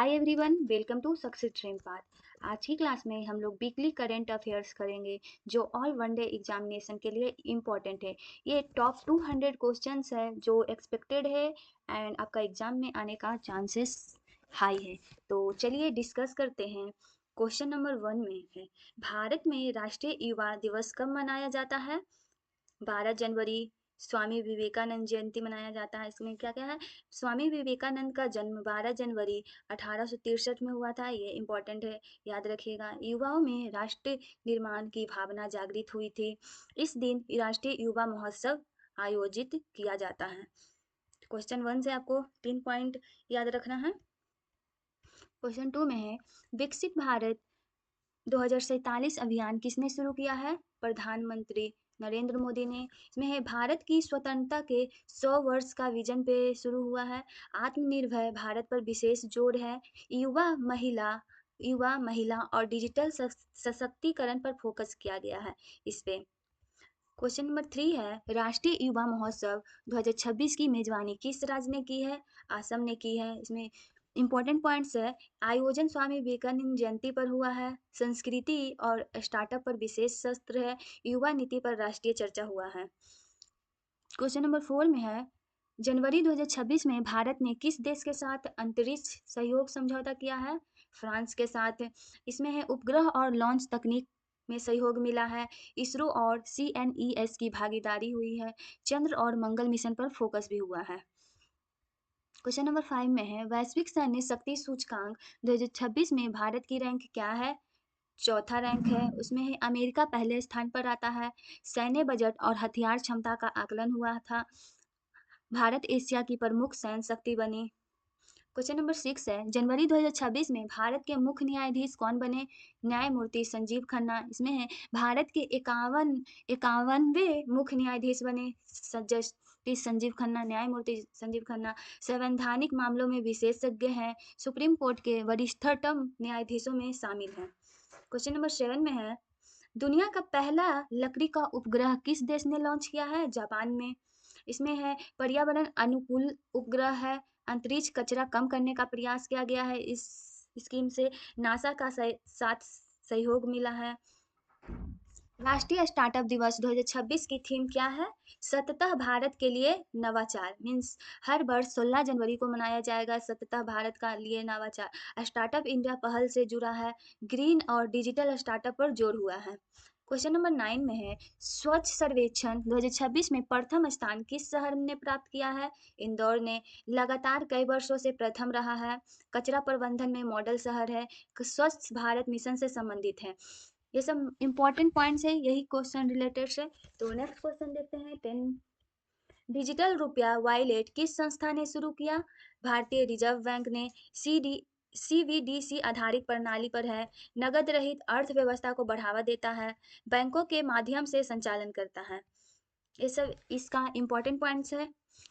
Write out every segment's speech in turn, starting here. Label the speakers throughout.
Speaker 1: Hi everyone, welcome to success dream path. आज की class में हम लोग वीकली करंट अफेयर्स करेंगे जो ऑल वन डे एग्जामिनेशन के लिए इम्पॉर्टेंट है। ये टॉप 200 क्वेश्चंस है जो एक्सपेक्टेड है एंड आपका एग्जाम में आने का चांसेस हाई है। तो चलिए डिस्कस करते हैं। क्वेश्चन नंबर 1 में है, भारत में राष्ट्रीय युवा दिवस कब मनाया जाता है? 12 जनवरी, स्वामी विवेकानंद जयंती मनाया जाता है। इसमें क्या क्या है? स्वामी विवेकानंद का जन्म 12 जनवरी 1863 में हुआ था। ये इम्पोर्टेंट है, याद रखिएगा। युवाओं में राष्ट्र निर्माण की भावना जागृत हुई थी। इस दिन राष्ट्रीय युवा महोत्सव आयोजित किया जाता है। क्वेश्चन 1 से आपको 3 पॉइंट याद रखना है। क्वेश्चन 2 में है, विकसित भारत 2047 अभियान किसने शुरू किया है? प्रधानमंत्री नरेंद्र मोदी ने। इसमें है, भारत की स्वतंत्रता के 100 वर्ष का विजन पे शुरू हुआ है। आत्मनिर्भर भारत पर विशेष जोर है। युवा महिला और डिजिटल सशक्तिकरण पर फोकस किया गया है इस पे। क्वेश्चन नंबर 3 है, राष्ट्रीय युवा महोत्सव 2026 की मेजबानी किस राज्य ने की है? असम ने की है। इसमें इंपॉर्टेंट पॉइंट्स है, आयोजन स्वामी विवेकानंद जयंती पर हुआ है। संस्कृति और स्टार्टअप पर विशेष सत्र है। युवा नीति पर राष्ट्रीय चर्चा हुआ है। क्वेश्चन नंबर 4 में है, जनवरी 2026 में भारत ने किस देश के साथ अंतरिक्ष सहयोग समझौता किया है? फ्रांस के साथ। इसमें है, उपग्रह और लॉन्च तकनीक में सहयोग मिला है। इसरो और CNES की भागीदारी हुई है। चंद्र और मंगल मिशन पर फोकस भी हुआ है। क्वेश्चन नंबर 5 में है, वैश्विक सैन्य शक्ति सूचकांक 2026 में भारत की रैंक क्या है? चौथा रैंक है। उसमें है, अमेरिका पहले स्थान पर आता है। सैन्य बजट और हथियार क्षमता का आकलन हुआ था। भारत एशिया की प्रमुख सैन्य शक्ति बनी। क्वेश्चन नंबर 6 है, जनवरी 2026 में भारत के मुख्य न्यायाधीश कौन बने? न्यायमूर्ति संजीव खन्ना। इसमें है, भारत के 51वें मुख्य न्यायाधीश बने जस्टिस संजीव खन्ना, न्यायमूर्ति संजीव खन्ना। संवैधानिक मामलों में विशेषज्ञ हैं। सुप्रीम कोर्ट के वरिष्ठतम न्यायाधीशों में शामिल हैं। क्वेश्चन नंबर 7 में है, दुनिया का पहला लकड़ी का उपग्रह किस देश ने लॉन्च किया है? जापान में। इसमें है, पर्यावरण अनुकूल उपग्रह है। अंतरिक्ष कचरा कम करने का प्रयास किया गया है। इस स्कीम से नासा का साथ सहयोग मिला है। राष्ट्रीय स्टार्टअप दिवस 2026 की थीम क्या है? सततः भारत के लिए नवाचार। मीन्स हर वर्ष 16 जनवरी को मनाया जाएगा सततः भारत का लिए नवाचार। स्टार्टअप इंडिया पहल से जुड़ा है। ग्रीन और डिजिटल स्टार्टअप पर जोर हुआ है। क्वेश्चन नंबर 9 में है, स्वच्छ सर्वेक्षण 2026 में प्रथम स्थान किस शहर ने प्राप्त किया है? इंदौर ने। लगातार कई वर्षों से प्रथम रहा है। कचरा प्रबंधन में मॉडल शहर है। स्वच्छ भारत मिशन से संबंधित है। ये सब इंपॉर्टेंट पॉइंट्स है, यही क्वेश्चन रिलेटेड से। तो नेक्स्ट क्वेश्चन देखते हैं 10। डिजिटल रुपया वॉलेट किस संस्था ने शुरू किया? भारतीय रिजर्व बैंक ने। CBDC आधारित प्रणाली पर है। नगद रहित अर्थव्यवस्था को बढ़ावा देता है। बैंकों के माध्यम से संचालन करता है। ये सब इसका इंपॉर्टेंट पॉइंट्स है।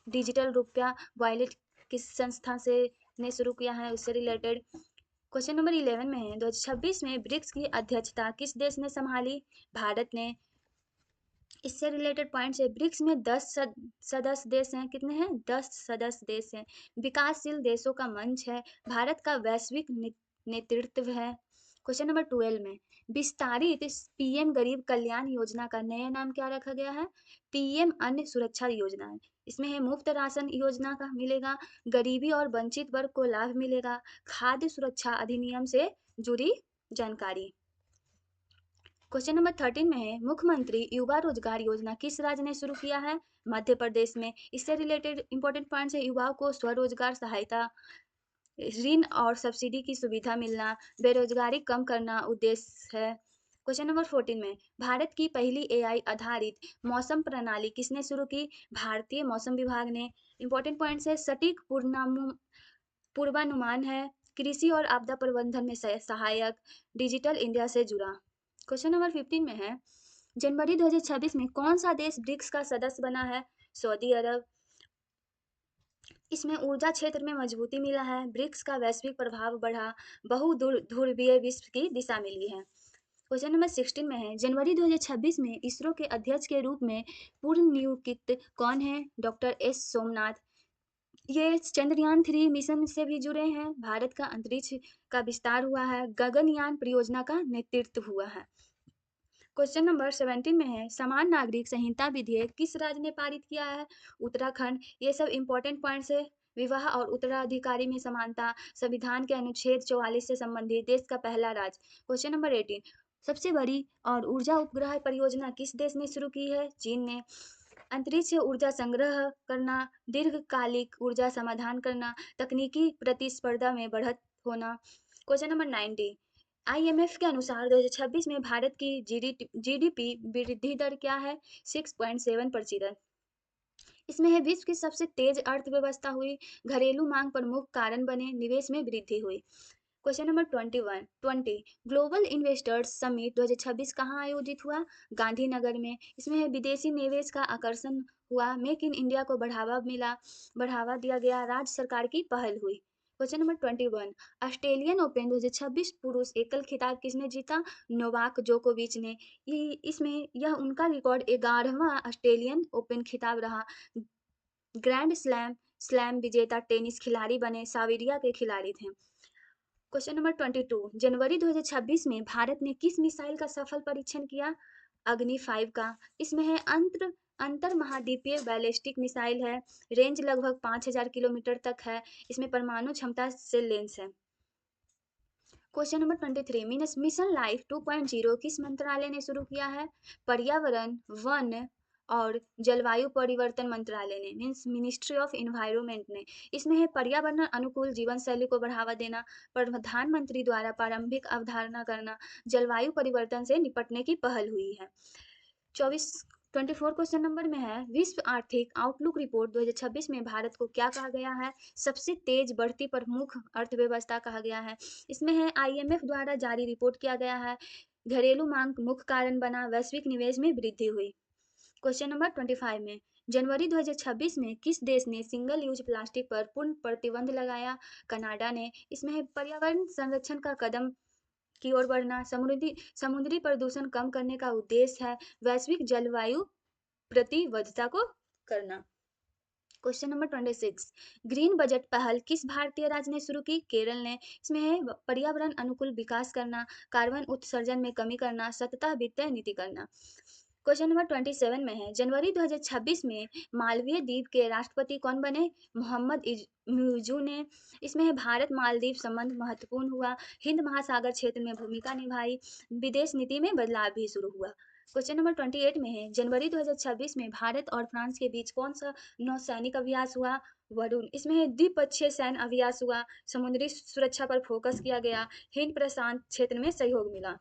Speaker 1: डिजिटल रुपया वॉलेट किस संस्था से ने शुरू किया है, उससे रिलेटेड। क्वेश्चन नंबर 11 में है, 2026 में ब्रिक्स की अध्यक्षता किस देश ने संभाली? भारत ने। इससे रिलेटेड पॉइंट्स है, ब्रिक्स में 10 सदस्य देश हैं। कितने हैं? 10 सदस्य देश हैं। विकासशील देशों का मंच है। भारत का वैश्विक नेतृत्व है। क्वेश्चन नंबर 12 में, विस्तारित PM गरीब कल्याण योजना का नया नाम क्या रखा गया है? PM अन्न सुरक्षा योजना है। इसमें है, मुफ्त राशन योजना का मिलेगा। गरीबी और वंचित वर्ग को लाभ मिलेगा। खाद्य सुरक्षा अधिनियम से जुड़ी जानकारी। क्वेश्चन नंबर 13 में है, मुख्यमंत्री युवा रोजगार योजना किस राज्य ने शुरू किया है? मध्य प्रदेश में। इससे रिलेटेड इंपॉर्टेंट पॉइंट्स है, युवाओं को स्वरोजगार सहायता, ऋण और सब्सिडी की सुविधा मिलना, बेरोजगारी कम करना उद्देश्य है। क्वेश्चन नंबर 14 में, भारत की पहली AI आधारित मौसम प्रणाली किसने शुरू की? भारतीय मौसम विभाग ने। इंपॉर्टेंट पॉइंट्स है, सटीक पूर्वानुमान है। कृषि और आपदा प्रबंधन में सहायक। डिजिटल इंडिया से जुड़ा। क्वेश्चन नंबर 15 में है, जनवरी 2026 में कौन सा देश ब्रिक्स का सदस्य बना है? सऊदी अरब। इसमें ऊर्जा क्षेत्र में मजबूती मिला है। ब्रिक्स का वैश्विक प्रभाव बढ़ा। बहुध्रुवीय विश्व की दिशा मिली है। क्वेश्चन नंबर 16 में है, जनवरी 2026 में इसरो के अध्यक्ष के रूप में पूर्व नियुक्त कौन है? Doctor S Somnath. ये चंद्रयान-3 मिशन से भी जुड़े हैं। भारत का अंतरिक्ष का विस्तार हुआ है। गगनयान परियोजना का नेतृत्व हुआ है। क्वेश्चन नंबर 17 में है, समान नागरिक संहिता विधेयक किस राज्य ने पारित किया है? उत्तराखंड। ये सब इंपॉर्टेंट पॉइंट्स है। विवाह और उत्तराधिकारी में समानता, संविधान के अनुच्छेद 44 से संबंधित देश का पहला राज्य। क्वेश्चन नंबर 18, सबसे बड़ी और ऊर्जा उपग्रह परियोजना किस देश ने शुरू की है? चीन ने। अंतरिक्ष ऊर्जा संग्रह करना, दीर्घकालिक ऊर्जा समाधान करना, तकनीकी प्रतिस्पर्धा में बढ़त होना। क्वेश्चन नंबर 90, आईएमएफ के अनुसार 2026 में भारत की जीडीपी वृद्धि दर क्या है? 6.7%। इसमें है, विश्व की सबसे तेज अर्थव्यवस्था हुई, घरेलू मांग प्रमुख कारण बने, निवेश में वृद्धि हुई। Question number 20, global investors summit 2026 कहाँ आयोजित हुआ? गांधीनगर में। इसमें है, विदेशी निवेश का आकर्षण हुआ, मेक इन इंडिया को बढ़ावा दिया गया, राज्य सरकार की पहल हुई। क्वेश्चन नंबर 21, ऑस्ट्रेलियन ओपन 2026 पुरुष एकल खिताब किसने जीता? नोवाक जोकोविच ने। इसमें यह उनका रिकॉर्ड 11वां ऑस्ट्रेलियन ओपन खिताब रहा। ग्रैंड स्लैम विजेता टेनिस खिलाड़ी बने, साविरिया के खिलाड़ी थे। क्वेश्चन नंबर 22, जनवरी 2026 में भारत ने किस मिसाइल का सफल परीक्षण किया? अग्नि 5 का। इसमें है, अंतर महाद्वीपीय बैलिस्टिक मिसाइल है, रेंज लगभग 5000 किलोमीटर तक है, इसमें परमाणु क्षमता से लेंस है। क्वेश्चन नंबर 23, मिशन लाइफ 2.0 किस मंत्रालय ने शुरू किया है? पर्यावरण, वन और जलवायु परिवर्तन मंत्रालय ने, मीन्स मिनिस्ट्री ऑफ इन्वायरमेंट ने। इसमें है, पर्यावरण अनुकूल जीवन शैली को बढ़ावा देना, प्रधानमंत्री द्वारा प्रारंभिक अवधारणा करना, जलवायु परिवर्तन से निपटने की पहल हुई है। 24 क्वेश्चन नंबर में है, विश्व आर्थिक आउटलुक रिपोर्ट 2026 में भारत को क्या कहा गया है? सबसे तेज बढ़ती प्रमुख अर्थव्यवस्था कहा गया है। इसमें है, आईएमएफ द्वारा जारी रिपोर्ट किया गया है, घरेलू मांग मुख्य कारण बना, वैश्विक निवेश में वृद्धि हुई। क्वेश्चन नंबर 25 में, जनवरी 2026 में किस देश ने सिंगल यूज प्लास्टिक पर पूर्ण प्रतिबंध लगाया? कनाडा ने। इसमें है, पर्यावरण संरक्षण का कदम की ओर बढ़ना, समुद्री प्रदूषण कम करने का उद्देश्य है, वैश्विक जलवायु प्रतिबद्धता को करना। क्वेश्चन नंबर 26, ग्रीन बजट पहल किस भारतीय राज्य ने शुरू की? केरल ने। इसमें है, पर्यावरण अनुकूल विकास करना, कार्बन उत्सर्जन में कमी करना, सतत वित्तीय नीति करना। क्वेश्चन नंबर 27 में है, जनवरी 2026 में मालवीय द्वीप के राष्ट्रपति कौन बने? मोहम्मद मुइज़ू ने। इसमें है, भारत मालदीव संबंध महत्वपूर्ण हुआ, हिंद महासागर क्षेत्र में भूमिका निभाई, विदेश नीति में बदलाव भी शुरू हुआ। क्वेश्चन नंबर 28 में है, जनवरी 2026 में भारत और फ्रांस के बीच कौन सा नौसैनिक अभ्यास हुआ? वरुण। इसमें है, द्विपक्षीय सैन्य अभ्यास हुआ, समुद्री सुरक्षा पर फोकस किया गया, हिंद प्रशांत क्षेत्र में सहयोग मिला।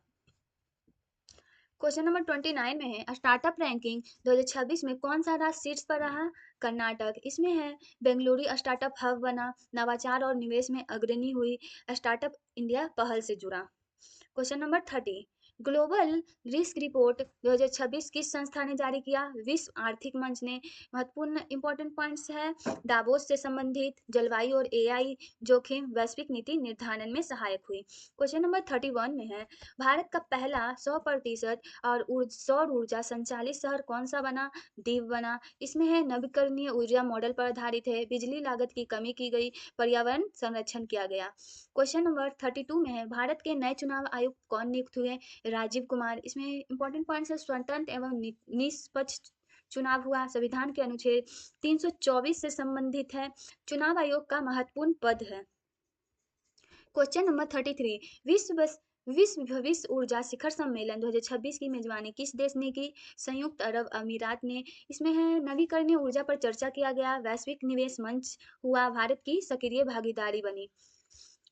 Speaker 1: क्वेश्चन नंबर 29 में है, स्टार्टअप रैंकिंग 2026 में कौन सा राज्य शीर्ष पर रहा? कर्नाटक। इसमें है, बेंगलुरु स्टार्टअप हब बना, नवाचार और निवेश में अग्रणी हुई, स्टार्टअप इंडिया पहल से जुड़ा। Question number 30, global risk report 2026 किस संस्था ने जारी किया? विश्व आर्थिक मंच ने। महत्वपूर्ण इंपॉर्टेंट पॉइंट्स है, दावोस से संबंधित, जलवायु और एआई जोखिम, वैश्विक नीति निर्धारण में सहायक हुई। क्वेश्चन नंबर 31 में है, भारत का पहला 100% और सौर ऊर्जा संचालित शहर कौन सा बना? दीव बना। इसमें है, नवीकरणीय ऊर्जा मॉडल पर आधारित है, बिजली लागत की कमी की गई, पर्यावरण संरक्षण किया गया। क्वेश्चन नंबर 32 में है, भारत के नए चुनाव आयुक्त कौन नियुक्त हुए? राजीव कुमार। इसमें इंपॉर्टेंट पॉइंट्स है, स्वतंत्र एवं निष्पक्ष चुनाव हुआ, संविधान के अनुच्छेद 324 से संबंधित है, चुनाव आयोग का महत्वपूर्ण पद है। क्वेश्चन नंबर 33, विश्व भविष्य ऊर्जा शिखर सम्मेलन 2026 की मेजबानी किस देश ने की? संयुक्त अरब अमीरात ने। इसमें है, नवीकरणीय ऊर्जा पर चर्चा किया गया, वैश्विक निवेश मंच हुआ, भारत की सक्रिय भागीदारी बनी।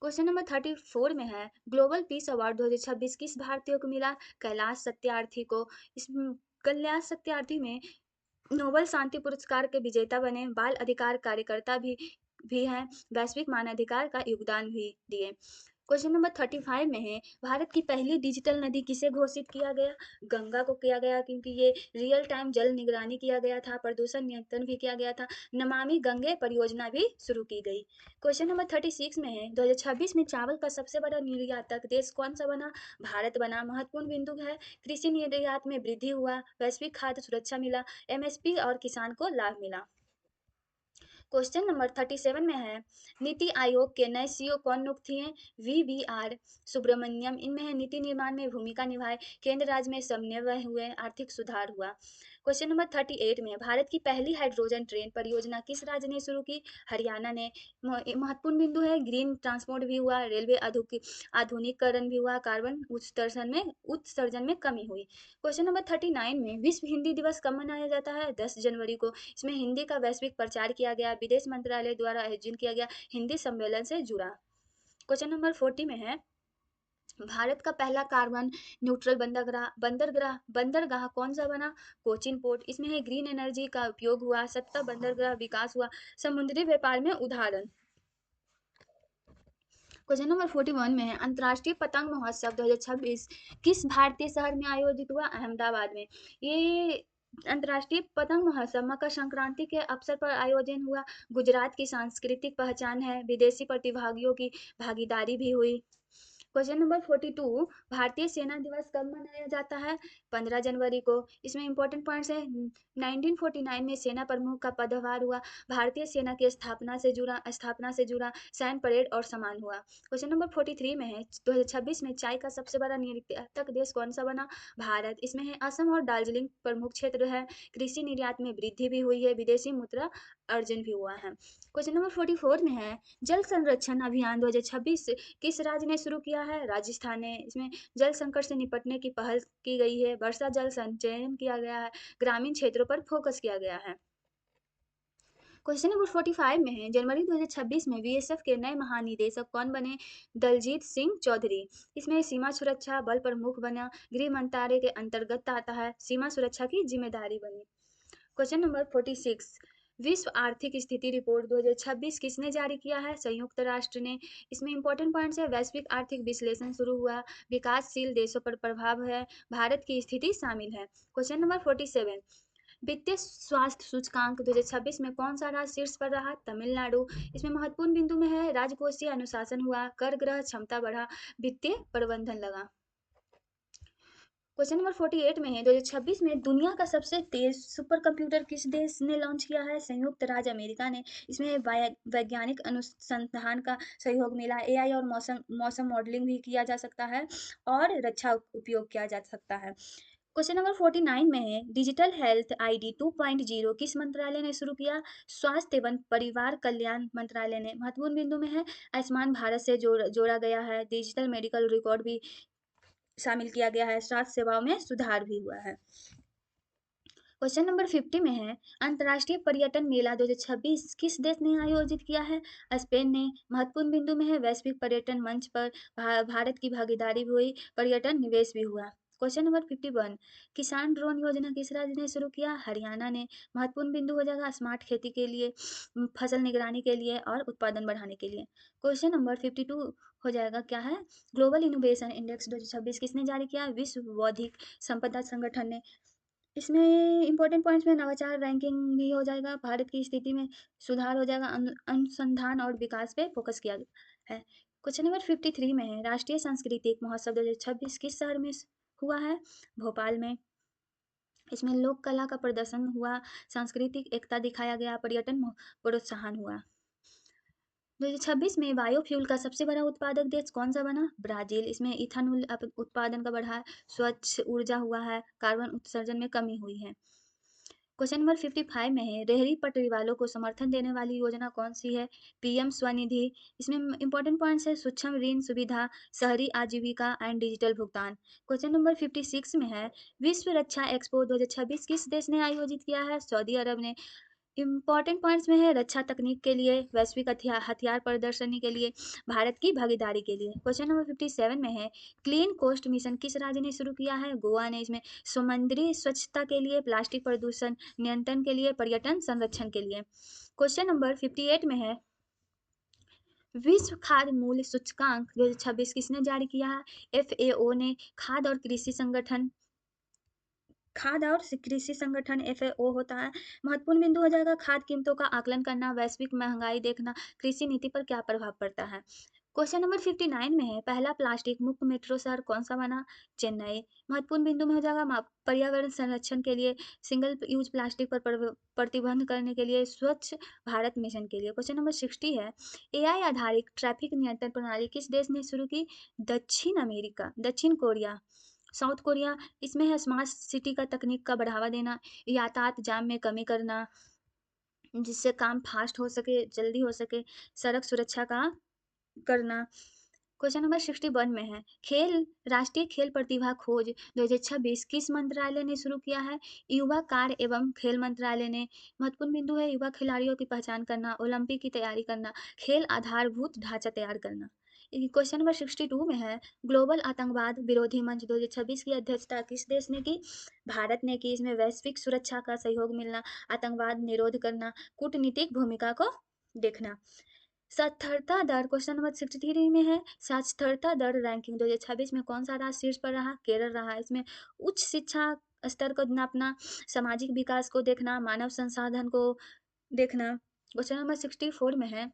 Speaker 1: क्वेश्चन नंबर 34 में है, ग्लोबल पीस अवार्ड 2026 किस भारतीय को मिला? कैलाश सत्यार्थी को। इस कैलाश सत्यार्थी में नोबेल शांति पुरस्कार के विजेता बने, बाल अधिकार कार्यकर्ता भी हैं, वैश्विक मानवाधिकार का योगदान भी दिए। क्वेश्चन नंबर 35 में है, भारत की पहली डिजिटल नदी किसे घोषित किया गया? गंगा को किया गया, क्योंकि ये रियल टाइम जल निगरानी किया गया था, प्रदूषण नियंत्रण भी किया गया था, नमामि गंगे परियोजना भी शुरू की गई। क्वेश्चन नंबर 36 में है, 2026 में चावल का सबसे बड़ा निर्यातक देश कौन सा बना? भारत बना। महत्वपूर्ण बिंदु है, कृषि निर्यात में वृद्धि हुआ, वैश्विक खाद्य सुरक्षा मिला, एमएसपी और किसान को लाभ मिला। क्वेश्चन नंबर 37 में है, नीति आयोग के नए सीईओ कौन नियुक्त किए हैं? VVR सुब्रमण्यम इनमें है, नीति निर्माण में भूमिका निभाए, केंद्र राज्य में समन्वय हुए, आर्थिक सुधार हुआ। क्वेश्चन नंबर 38 में, भारत की पहली हाइड्रोजन ट्रेन परियोजना किस राज्य ने शुरू की? हरियाणा ने। महत्वपूर्ण बिंदु है, ग्रीन ट्रांसपोर्ट भी हुआ, रेलवे आधुनिकीकरण भी हुआ, कार्बन उत्सर्जन में कमी हुई। क्वेश्चन नंबर 39 में, विश्व हिंदी दिवस कब मनाया जाता है? 10 जनवरी को। इसमें हिंदी का वैश्विक प्रचार किया गया, विदेश मंत्रालय द्वारा आयोजन किया गया, हिंदी सम्मेलन से जुड़ा। क्वेश्चन नंबर 40 में है, भारत का पहला कार्बन न्यूट्रल बंदरगाह कौन सा बना? कोचिन पोर्ट। इसमें है, ग्रीन एनर्जी का उपयोग हुआ, 70 बंदरगाह विकास हुआ, समुद्री व्यापार में उदाहरण। क्वेश्चन नंबर 41 में है, अंतर्राष्ट्रीय पतंग महोत्सव 2026 किस भारतीय शहर में आयोजित हुआ? अहमदाबाद में। ये अंतर्राष्ट्रीय पतंग महोत्सव मकर संक्रांति के अवसर पर आयोजन हुआ, गुजरात की सांस्कृतिक पहचान है, विदेशी प्रतिभागियों की भागीदारी भी हुई। क्वेश्चन नंबर 42, भारतीय सेना दिवस कब मनाया जाता है? 15 जनवरी को। इसमें इंपॉर्टेंट पॉइंट्स है, 1949 में सेना प्रमुख का पदभार हुआ, भारतीय सेना की स्थापना से जुड़ा सैन्य परेड और सम्मान हुआ। क्वेश्चन नंबर 43 में है, 2026 में चाय का सबसे बड़ा निर्यातक देश कौन सा बना? भारत। इसमें है, असम और दार्जिलिंग प्रमुख क्षेत्र है, कृषि निर्यात में वृद्धि भी हुई है, विदेशी मुद्रा अर्जन भी हुआ है। क्वेश्चन नंबर 44 में है, जल संरक्षण अभियान 2026 किस राज्य ने शुरू किया है? राजस्थान ने। इसमें जल संकट से निपटने की पहल की गई है, वर्षा जल संचयन किया गया है, ग्रामीण क्षेत्रों पर फोकस किया गया है। क्वेश्चन नंबर 45 में है, जनवरी 2026 में बीएसएफ के नए महानिदेशक कौन बने? दलजीत सिंह चौधरी। इसमें सीमा सुरक्षा बल प्रमुख बना, गृह मंत्रालय के अंतर्गत आता है, सीमा सुरक्षा की जिम्मेदारी बनी। क्वेश्चन नंबर 46, विश्व आर्थिक स्थिति रिपोर्ट 2026 किसने जारी किया है? संयुक्त राष्ट्र ने। इसमें इंपॉर्टेंट पॉइंट्स है, वैश्विक आर्थिक विश्लेषण शुरू हुआ, विकासशील देशों पर प्रभाव है, भारत की स्थिति शामिल है। क्वेश्चन नंबर 47, वित्तीय स्वास्थ्य सूचकांक 2026 में कौन सा राज्य शीर्ष पर रहा? तमिलनाडु। इसमें महत्वपूर्ण बिंदु में है, राजकोषीय अनुशासन हुआ, कर ग्रह क्षमता बढ़ा, वित्तीय प्रबंधन लगा। क्वेश्चन नंबर 48 में है, 2026 में दुनिया का सबसे तेज सुपर कंप्यूटर किस देश ने लॉन्च किया है? संयुक्त राज्य अमेरिका ने। इसमें वैज्ञानिक अनुसंधान का सहयोग मिला, एआई और मौसम मॉडलिंग भी किया जा सकता है और रक्षा उपयोग किया जा सकता है। क्वेश्चन नंबर 49 में है, डिजिटल हेल्थ आईडी 2.0 किस मंत्रालय ने शुरू किया? स्वास्थ्य एवं परिवार कल्याण मंत्रालय ने। महत्वपूर्ण बिंदु में है, आयुष्मान भारत से जोड़ा गया है, डिजिटल मेडिकल रिकॉर्ड भी शामिल किया गया है, स्वास्थ्य सेवाओं में सुधार भी हुआ है। क्वेश्चन नंबर 50 में है, अंतर्राष्ट्रीय पर्यटन मेला 2026 किस देश ने आयोजित किया है? स्पेन ने। महत्वपूर्ण बिंदु में है, वैश्विक पर्यटन मंच पर भारत की भागीदारी भी हुई, पर्यटन निवेश भी हुआ। क्वेश्चन नंबर 51, किसान ड्रोन योजना किस राज्य ने शुरू किया? हरियाणा ने। महत्वपूर्ण बिंदु हो जाएगा स्मार्ट खेती के लिए, फसल निगरानी के लिए और उत्पादन बढ़ाने के लिए। क्वेश्चन नंबर 52 हो जाएगा, क्या है? ग्लोबल इनोवेशन इंडेक्स 2026 किसने जारी किया? विश्व बौद्धिक संपदा संगठन ने। इसमें इंपॉर्टेंट पॉइंट्स में नवाचार रैंकिंग भी हो जाएगा, भारत की स्थिति में सुधार हो जाएगा, अनुसंधान और विकास पे फोकस किया गया है। क्वेश्चन नंबर 53 में है, राष्ट्रीय सांस्कृतिक महोत्सव 2026 किस शहर में हुआ है? भोपाल में। इसमें लोक कला का प्रदर्शन हुआ, सांस्कृतिक एकता दिखाया गया, पर्यटन प्रोत्साहन हुआ। 2026 में बायोफ्यूल का सबसे बड़ा उत्पादक देश कौन सा बना? ब्राजील। इसमें इथानॉल उत्पादन का बढ़ा, स्वच्छ ऊर्जा हुआ है, कार्बन उत्सर्जन में कमी हुई है। क्वेश्चन नंबर 55 में है, रेहड़ी पटरी वालों को समर्थन देने वाली योजना कौन सी है? पीएम स्वनिधि। इसमें इंपॉर्टेंट पॉइंट्स है, सूक्ष्म ऋण सुविधा, शहरी आजीविका एंड डिजिटल भुगतान। क्वेश्चन नंबर 56 में है, विश्व रक्षा एक्सपो 2026 किस देश ने आयोजित किया है? सऊदी अरब ने। इंपॉर्टेंट पॉइंट्स में है, रक्षा तकनीक के लिए, वैश्विक हथियार प्रदर्शनी के लिए, भारत की भागीदारी के लिए। क्वेश्चन नंबर 57 में है, क्लीन कोस्ट मिशन किस राज्य ने शुरू किया है? गोवा ने। इसमें समुद्री स्वच्छता के लिए, प्लास्टिक प्रदूषण नियंत्रण के लिए, पर्यटन संरक्षण के लिए। क्वेश्चन नंबर 58 में है, विश्व खाद्य मूल्य सूचकांक 2026 किसने जारी किया है? FAO ने। खाद्य और कृषि संगठन FAO होता है। महत्वपूर्ण बिंदु हो जाएगा, खाद्य कीमतों का आकलन करना, वैश्विक महंगाई देखना, कृषि नीति पर क्या प्रभाव पड़ता है। क्वेश्चन नंबर 59 में है, पहला प्लास्टिक मुक्त मेट्रो शहर कौन सा बना? चेन्नई। महत्वपूर्ण बिंदु में हो जाएगा पर्यावरण संरक्षण के लिए, सिंगल यूज प्लास्टिक पर प्रतिबंध करने के लिए, स्वच्छ भारत मिशन के लिए। क्वेश्चन नंबर 60 है, एआई आधारित ट्रैफिक नियंत्रण प्रणाली किस देश ने शुरू की? दक्षिण कोरिया, साउथ कोरिया। इसमें है स्मार्ट सिटी का तकनीक का बढ़ावा देना, यातायात जाम में कमी करना, जिससे काम फास्ट हो सके, जल्दी हो सके, सड़क सुरक्षा का करना। क्वेश्चन नंबर 61 में है, राष्ट्रीय खेल प्रतिभा खोज 2026 किस मंत्रालय ने शुरू किया है? युवा कार्य एवं खेल मंत्रालय ने। महत्वपूर्ण बिंदु है युवा खिलाड़ियों की पहचान करना, ओलंपिक की तैयारी करना, खेल आधारभूत ढांचा तैयार करना। क्वेश्चन नंबर 62 में है, ग्लोबल आतंकवाद विरोधी मंच 2026 की अध्यक्षता किस देश ने की? भारत ने की। इसमें वैश्विक सुरक्षा का सहयोग मिलना, आतंकवाद निरोध करना, कूटनीतिक भूमिका को देखना। साक्षरता दर क्वेश्चन नंबर 63 में है, साक्षरता दर रैंकिंग 2026 में कौन सा राज्य शीर्ष पर रहा? केरल रहा। इसमें उच्च शिक्षा स्तर को नापना, सामाजिक विकास को देखना, मानव संसाधन को देखना। क्वेश्चन नंबर 64 में है,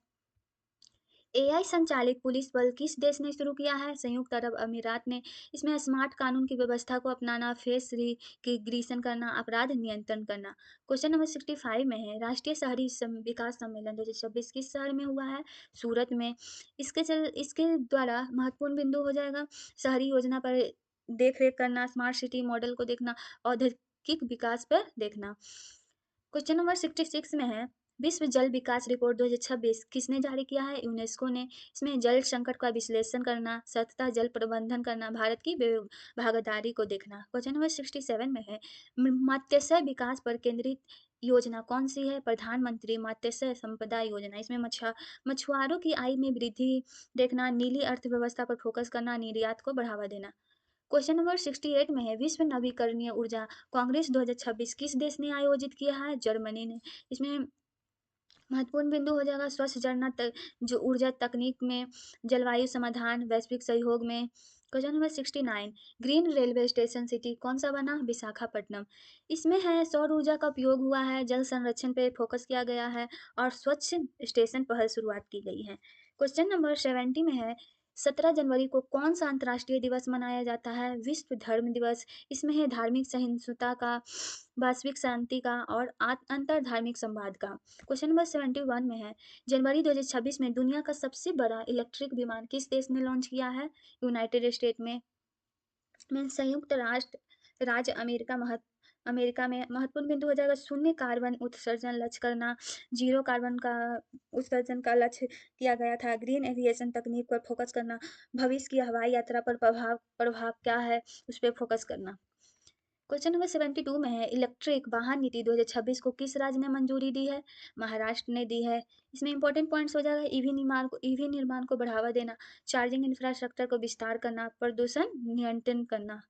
Speaker 1: एआई संचालित पुलिस बल किस देश ने शुरू किया है? संयुक्त अरब अमीरात ने। इसमें स्मार्ट कानून की व्यवस्था को अपनाना, फेस रिकग्निशन करना, अपराध नियंत्रण करना। क्वेश्चन नंबर 65 में है, राष्ट्रीय शहरी विकास सम्मेलन 2026 किस शहर में हुआ है? सूरत में। इसके द्वारा महत्वपूर्ण बिंदु हो जाएगा, शहरी योजना पर देख रेख करना, स्मार्ट सिटी मॉडल को देखना, औद्योगिक विकास पर देखना। क्वेश्चन नंबर 66 में है, विश्व जल विकास रिपोर्ट 2026 किसने जारी किया है? यूनेस्को ने। इसमें जल संकट का विश्लेषण करना, सतत जल प्रबंधन करना, भारत की भागीदारी को देखना। क्वेश्चन नंबर 67 में है, मत्स्य विकास पर केंद्रित योजना कौन सी है? प्रधानमंत्री मत्स्य संपदा योजना। इसमें मछुआरों की आय में वृद्धि देखना, नीली अर्थव्यवस्था पर फोकस करना, निर्यात को बढ़ावा देना। क्वेश्चन नंबर 68 में है, विश्व नवीकरणीय ऊर्जा कांग्रेस 2026 किस देश ने आयोजित किया है? जर्मनी ने। इसमें महत्वपूर्ण बिंदु हो जाएगा, स्वच्छ जो ऊर्जा तकनीक में, जलवायु समाधान, वैश्विक सहयोग में। Question number 69, green railway station city कौन सा बना? विशाखापट्टनम। इसमें है सौर ऊर्जा का उपयोग हुआ है, जल संरक्षण पे फोकस किया गया है और स्वच्छ स्टेशन पहल शुरुआत की गई है। क्वेश्चन नंबर 70 में है, 17 जनवरी को कौन सा अंतर्राष्ट्रीय दिवस मनाया जाता है? विश्व धर्म दिवस। इसमें है धार्मिक सहिष्णुता का, वैश्विक शांति का और अंतर धार्मिक संवाद का। क्वेश्चन नंबर 71 में है, जनवरी 2026 में दुनिया का सबसे बड़ा इलेक्ट्रिक विमान किस देश ने लॉन्च किया है? यूनाइटेड स्टेट में। संयुक्त राष्ट्र राज्य अमेरिका में। महत्वपूर्ण बिंदु हो जाएगा, शून्य कार्बन उत्सर्जन लक्ष्य करना, जीरो कार्बन का उत्सर्जन का लक्ष्य किया गया था, ग्रीन एविएशन तकनीक पर फोकस करना, भविष्य की हवाई यात्रा पर प्रभाव क्या है उस पर फोकस करना। क्वेश्चन नंबर 72 में है, इलेक्ट्रिक वाहन नीति 2026 को किस राज्य ने मंजूरी दी है? महाराष्ट्र ने दी है। इसमें इंपॉर्टेंट पॉइंट्स हो जाएगा, ईवी निर्माण को बढ़ावा देना, चार्जिंग इंफ्रास्ट्रक्चर को विस्तार करना, प्रदूषण नियंत्रण करना।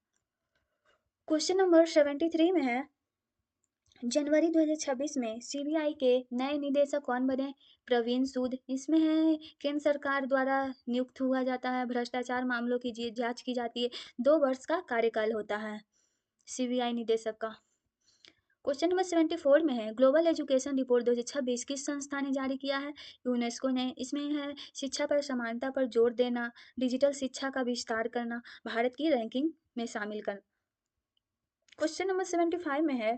Speaker 1: क्वेश्चन नंबर 73 में है, जनवरी 2026 में सीबीआई के नए निदेशक कौन बने? प्रवीण सूद। इसमें है केंद्र सरकार द्वारा नियुक्त हुआ जाता है, भ्रष्टाचार मामलों की जांच की जाती है, 2 वर्ष का कार्यकाल होता है सीबीआई निदेशक का। क्वेश्चन नंबर 74 में है, ग्लोबल एजुकेशन रिपोर्ट 2026 किस संस्था ने जारी किया है? यूनेस्को ने। इसमें है शिक्षा पर समानता पर जोर देना, डिजिटल शिक्षा का विस्तार करना, भारत की रैंकिंग में शामिल करना। क्वेश्चन नंबर 75 में है,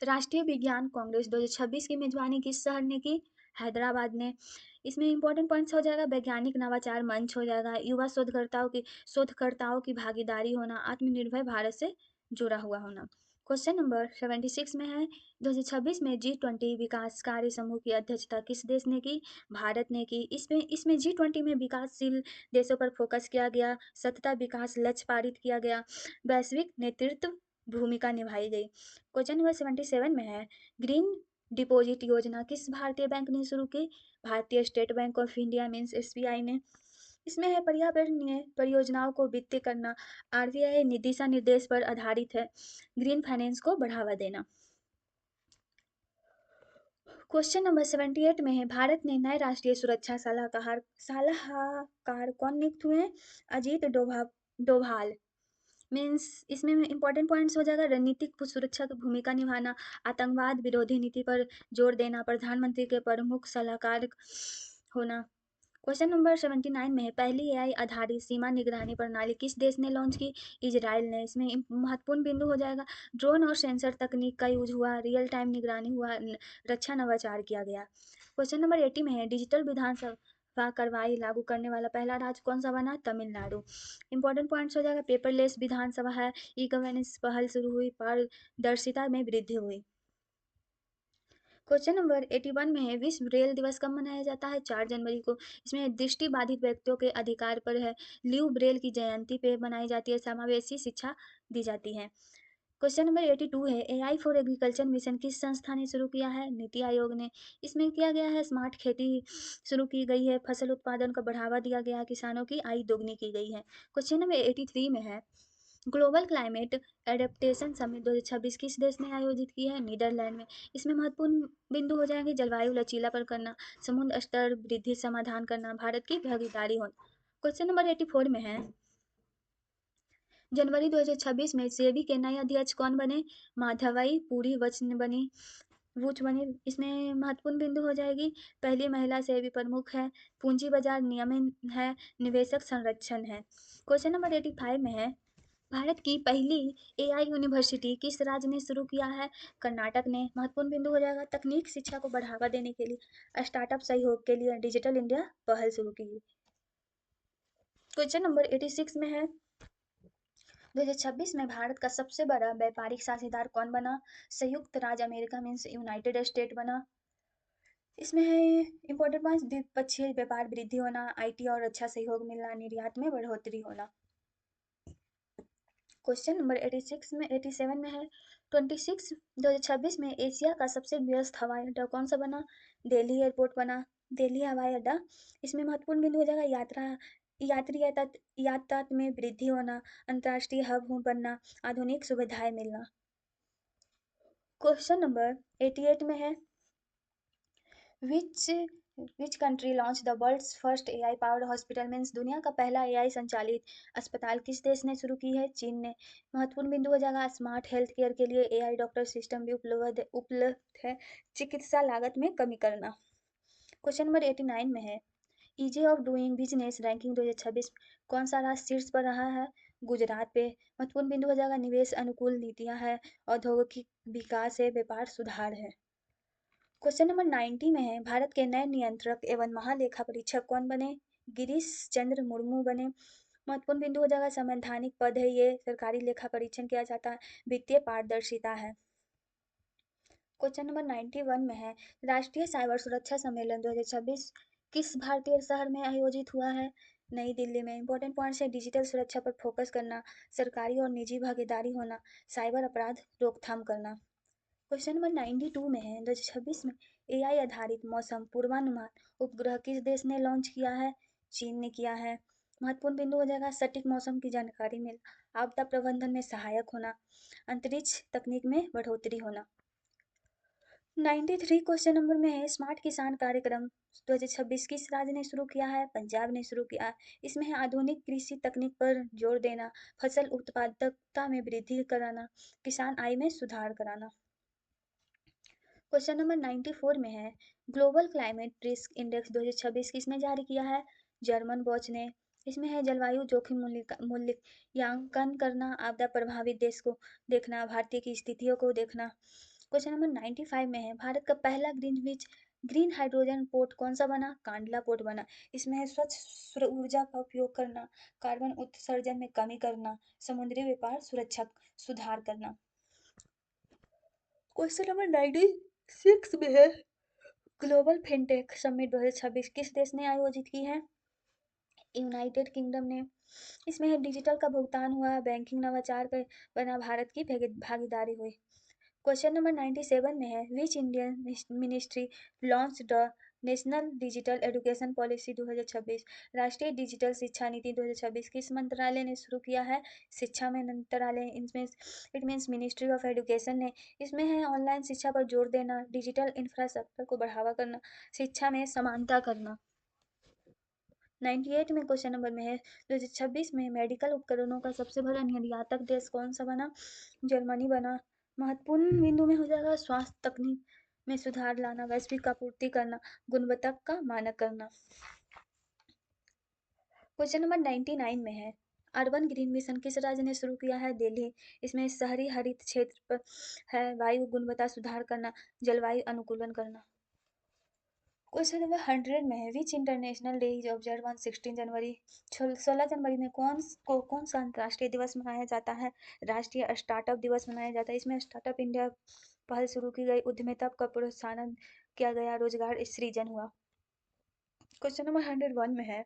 Speaker 1: राष्ट्रीय विज्ञान कांग्रेस 2026 की मेजबानी किस शहर ने की? हैदराबाद ने। इसमें इंपॉर्टेंट पॉइंट्स हो जाएगा, वैज्ञानिक नवाचार मंच हो जाएगा, युवा शोधकर्ताओं की भागीदारी होना, आत्मनिर्भर भारत से जुड़ा हुआ होना। क्वेश्चन नंबर 76 में है, 2026 में G20 विकास कार्य समूह की अध्यक्षता किस देश ने की? भारत ने की। इसमें G20 में विकासशील देशों पर फोकस किया गया, सतत विकास लक्ष्य पारित किया गया, वैश्विक नेतृत्व भूमिका निभाई गई। क्वेश्चन नंबर 77 में है, ग्रीन डिपॉजिट योजना किस भारतीय बैंक ने शुरू की? भारतीय state bank of India means SBI ने। इसमें है पर्यावरणीय परियोजनाओं को वित्तीय करना, आरबीआई दिशा निर्देश पर आधारित है, ग्रीन फाइनेंस को बढ़ावा देना। क्वेश्चन नंबर 78 में है, भारत ने नए राष्ट्रीय सुरक्षा सलाहकार कौन नियुक्त हुए हैं? अजीत डोभाल। मीन्स इसमें इंपॉर्टेंट पॉइंट्स हो जाएगा, रणनीतिक सुरक्षा की भूमिका निभाना, आतंकवाद विरोधी नीति पर जोर देना, प्रधानमंत्री के प्रमुख सलाहकार होना। क्वेश्चन नंबर 79 में है, पहली एआई आधारित सीमा निगरानी प्रणाली किस देश ने लॉन्च की? इजराइल ने। इसमें महत्वपूर्ण बिंदु हो जाएगा, ड्रोन और सेंसर तकनीक का यूज हुआ, रियल टाइम निगरानी हुआ, रक्षा नवाचार किया गया। क्वेश्चन नंबर 80 में है, डिजिटल विधानसभा कार्रवाई लागू करने वाला पहला राज्य कौन सा बना? तमिलनाडु। इंपॉर्टेंट पॉइंट्स हो जाएगा, पेपरलेस विधानसभा है, ई गवर्नेंस पहल शुरू हुई, पारदर्शिता में वृद्धि हुई। क्वेश्चन नंबर 81 में है, विश्व ब्रेल दिवस कब मनाया जाता है? 4 जनवरी को। इसमें दृष्टि बाधित व्यक्तियों के अधिकार पर है, ल्यू ब्रेल की जयंती पे मनाई जाती है, समावेशी शिक्षा दी जाती है। क्वेश्चन नंबर 82 है, एआई फॉर एग्रीकल्चर मिशन किस संस्था ने शुरू किया है? नीति आयोग ने। इसमें किया गया है, स्मार्ट खेती शुरू की गई है, फसल उत्पादन को बढ़ावा दिया गया, किसानों की आय दोगुनी की गई है। क्वेश्चन नंबर 83 में है, ग्लोबल क्लाइमेट एडेप्टेशन समिट 2026 किस देश ने आयोजित की है? नीदरलैंड में। इसमें महत्वपूर्ण बिंदु हो जाएंगे, जलवायु लचीलापन करना, समुद्र स्तर वृद्धि समाधान करना, भारत की भागीदारी होना। क्वेश्चन नंबर 84 में है, जनवरी 2026 में सेबी के नए अध्यक्ष कौन बने? माधवई पूरी वचन बनी वुच बनी। इसमें महत्वपूर्ण बिंदु हो जाएगी, पहली महिला सेबी प्रमुख है, पूंजी बाजार नियमन है, निवेशक संरक्षण है। क्वेश्चन नंबर 85 में है, भारत की पहली एआई यूनिवर्सिटी किस राज्य ने शुरू किया है? कर्नाटक ने। महत्वपूर्ण बिंदु हो जाएगा, तकनीक शिक्षा को बढ़ावा देने के लिए, स्टार्टअप सहयोग के लिए डिजिटल इंडिया पहल शुरू की। क्वेश्चन नंबर 86 में है, 2026 में भारत का सबसे बड़ा व्यापारिक साझेदार कौन बना? संयुक्त राज्य अमेरिका मीन्स यूनाइटेड स्टेट बना। इसमें है इंपॉर्टेंट पॉइंट्स, द्विपक्षीय व्यापार वृद्धि होना, आईटी और अच्छा सहयोग मिलना, निर्यात में बढ़ोतरी होना। क्वेश्चन नंबर 86 में 87 में है, 2026 में एशिया का सबसे व्यस्त हवाई अड्डा कौन सा बना? दिल्ली एयरपोर्ट बना, दिल्ली हवाई अड्डा। इसमें महत्वपूर्ण बिंदु हो जाएगा, यात्री यातायात में वृद्धि होना, अंतर्राष्ट्रीय हब बनना, आधुनिक सुविधाएं मिलना। क्वेश्चन नंबर 88 में है, which which country launch the world's first AI powered hospital means दुनिया का पहला एआई संचालित अस्पताल किस देश ने शुरू की है? चीन ने। महत्वपूर्ण बिंदु हो जाएगा, स्मार्ट हेल्थ केयर के लिए एआई डॉक्टर सिस्टम भी उपलब्ध है, चिकित्सा लागत में कमी करना। क्वेश्चन नंबर 89 में है, easy of doing business ranking 2026 कौन सा राज्य शीर्ष पर रहा है? गुजरात पे। महत्वपूर्ण बिंदु हो जाएगा, निवेश अनुकूल नीतियां है, औद्योगिक विकास है, व्यापार सुधार है। क्वेश्चन नंबर 90 में है, भारत के नए नियंत्रक एवं महालेखा परीक्षक कौन बने? गिरीश चंद्र मुर्मू बने। महत्वपूर्ण बिंदु हो जाएगा, संवैधानिक पद है ये, सरकारी लेखा परीक्षण किया जाता है, वित्तीय पारदर्शिता है। क्वेश्चन नंबर 91 में है, राष्ट्रीय साइबर सुरक्षा सम्मेलन 2026 किस भारतीय शहर में आयोजित हुआ है? नई दिल्ली में। इंपॉर्टेंट पॉइंट्स है, डिजिटल सुरक्षा पर फोकस करना, सरकारी और निजी भागीदारी होना, साइबर अपराध रोकथाम करना। क्वेश्चन नंबर 92 में है, 2026 में एआई आधारित मौसम पूर्वानुमान उपग्रह किस देश ने लॉन्च किया है? चीन ने किया है। महत्वपूर्ण बिंदु हो जाएगा, सटीक मौसम की जानकारी मिल, आपदा प्रबंधन में सहायक होना, अंतरिक्ष तकनीक में बढ़ोतरी होना। 93 क्वेश्चन नंबर में है, स्मार्ट किसान कार्यक्रम 2026 किस राज्य ने शुरू किया है? पंजाब ने शुरू किया है। इसमें है आधुनिक कृषि तकनीक पर जोर देना, फसल उत्पादकता में वृद्धि कराना, किसान आय में सुधार कराना। क्वेश्चन नंबर 94 में है, ग्लोबल क्लाइमेट रिस्क इंडेक्स 2026 किसने जारी किया है? जर्मन वॉच ने। इसमें है जलवायु जोखिम मूल्यांकन करना, आपदा प्रभावित देश को देखना, भारतीय की स्थितियों को देखना। क्वेश्चन नंबर 95 में है, भारत का पहला ग्रीन हाइड्रोजन पोर्ट कौन सा बना? कांडला पोर्ट बना। इसमें है स्वच्छ सौर ऊर्जा का उपयोग करना, कार्बन उत्सर्जन में कमी करना, समुद्री व्यापार सुरक्षा सुधार करना। क्वेश्चन नंबर 96 में है, ग्लोबल फिनटेक समिट 2026 किस देश ने आयोजित की है? यूनाइटेड किंगडम ने। इसमें है डिजिटल का भुगतान हुआ, बैंकिंग नवाचार पर बना, भारत की भागीदारी हुई। क्वेश्चन नंबर 97 में है, which Indian ministry launch the national digital education policy 2026 राष्ट्रीय डिजिटल शिक्षा नीति 2026 किस मंत्रालय ने शुरू किया है? शिक्षा में मंत्रालय, it means ministry of education ने। इसमें है ऑनलाइन शिक्षा पर जोर देना, डिजिटल इंफ्रास्ट्रक्चर को बढ़ावा करना, शिक्षा में समानता करना। 98 में क्वेश्चन नंबर में है, 2026 में मेडिकल उपकरणों का सबसे बड़ा निर्यातक देश कौन सा बना? जर्मनी बना। महत्वपूर्ण बिंदु में हो जाएगा, स्वास्थ्य तकनीक में सुधार लाना, वैश्विक आपूर्ति करना, गुणवत्ता का मानक करना। क्वेश्चन नंबर 99 में है, अर्बन ग्रीन मिशन किस राज्य ने शुरू किया है? दिल्ली। इसमें शहरी हरित क्षेत्र पर है वायु गुणवत्ता सुधार करना, जलवायु अनुकूलन करना। क्वेश्चन नंबर 100 में है, विच international day is observe on 16 जनवरी? 16 जनवरी में कौन सा अंतर्राष्ट्रीय दिवस मनाया जाता है? राष्ट्रीय स्टार्टअप दिवस मनाया जाता है। इसमें स्टार्टअप इंडिया पहल शुरू की गई, उद्यमिता का प्रोत्साहन किया गया, रोजगार सृजन हुआ। क्वेश्चन नंबर 101 में है,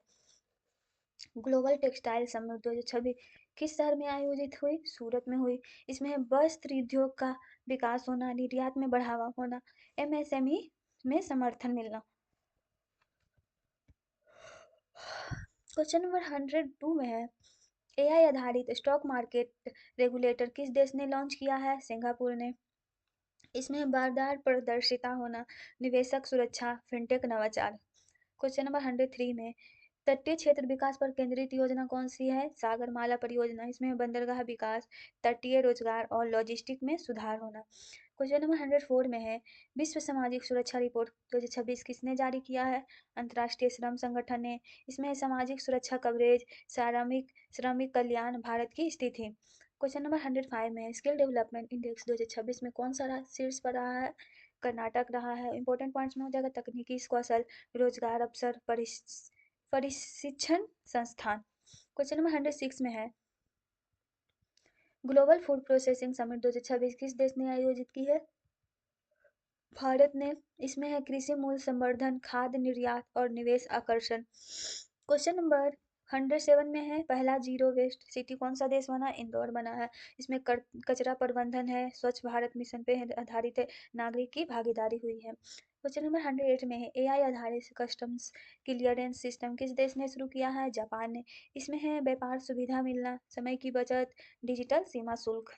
Speaker 1: ग्लोबल टेक्सटाइल समिट 2026 किस शहर में आयोजित हुई? सूरत में हुई। इसमें है वस्त्र उद्योग का विकास होना, निर्यात में बढ़ावा होना, एमएसएमई में समर्थन मिलना। क्वेश्चन नंबर 102 में है, एआई आधारित स्टॉक मार्केट रेगुलेटर किस देश ने लॉन्च किया है? सिंगापुर ने। इसमें बाजार पारदर्शिता होना, निवेशक सुरक्षा, फिनटेक नवाचार। क्वेश्चन नंबर 103 में, तटीय क्षेत्र विकास पर केंद्रित योजना कौन सी है? सागरमाला परियोजना। इसमें बंदरगाह विकास, तटीय रोजगार और लॉजिस्टिक में सुधार होना। क्वेश्चन नंबर 104 में है, विश्व सामाजिक सुरक्षा रिपोर्ट 2026 किसने जारी किया है? अंतर्राष्ट्रीय श्रम संगठन ने। इसमें सामाजिक सुरक्षा कवरेज, श्रमिक कल्याण, भारत की स्थिति। क्वेश्चन नंबर 105 में, स्किल डेवलपमेंट इंडेक्स 2026 में कौन सा शीर्ष पर रहा है? कर्नाटक रहा है। इंपॉर्टेंट पॉइंट्स में हो जाएगा, तकनीकी कौशल, रोजगार अवसर, प्रशिक्षण संस्थान। क्वेश्चन नंबर 106 में है, ग्लोबल फूड प्रोसेसिंग समिट 2026 किस देश ने आयोजित की है? भारत ने। इसमें है कृषि मूल्य संवर्धन, खाद्य निर्यात और निवेश आकर्षण। क्वेश्चन नंबर 107 में है, पहला जीरो वेस्ट सिटी कौन सा देश बना? इंदौर बना है। इसमें कचरा प्रबंधन है, स्वच्छ भारत मिशन पे आधारित है, नागरिक की भागीदारी हुई है। क्वेश्चन नंबर 108 में है, एआई आधारित कस्टम्स क्लियरेंस सिस्टम किस देश ने शुरू किया है? जापान ने। इसमें है व्यापार सुविधा मिलना, समय की बचत, डिजिटल सीमा शुल्क।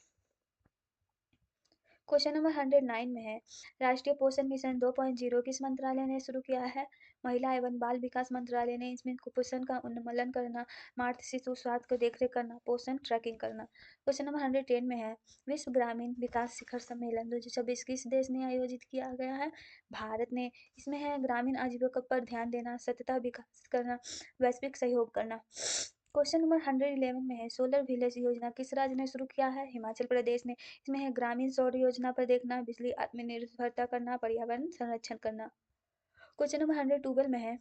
Speaker 1: क्वेश्चन नंबर 109 में है, राष्ट्रीय पोषण मिशन 2.0 किस मंत्रालय ने शुरू किया है? महिला एवं बाल विकास मंत्रालय ने। इसमें कुपोषण का उन्मूलन करना, मातृ शिशु स्वास्थ्य को देखरेख करना, पोषण ट्रैकिंग करना। क्वेश्चन नंबर 110 में है, विश्व ग्रामीण विकास शिखर सम्मेलन 2026 किस देश ने आयोजित किया गया है? भारत ने। इसमें है ग्रामीण आजीविका पर ध्यान देना, सतत विकास करना, वैश्विक सहयोग करना। क्वेश्चन नंबर 111 में है, सोलर विलेज योजना किस राज्य ने शुरू किया है? हिमाचल प्रदेश ने। इसमें है ग्रामीण सौर योजना पर देखना, बिजली आत्मनिर्भरता करना, पर्यावरण संरक्षण करना। क्वेश्चन नंबर 112 में है,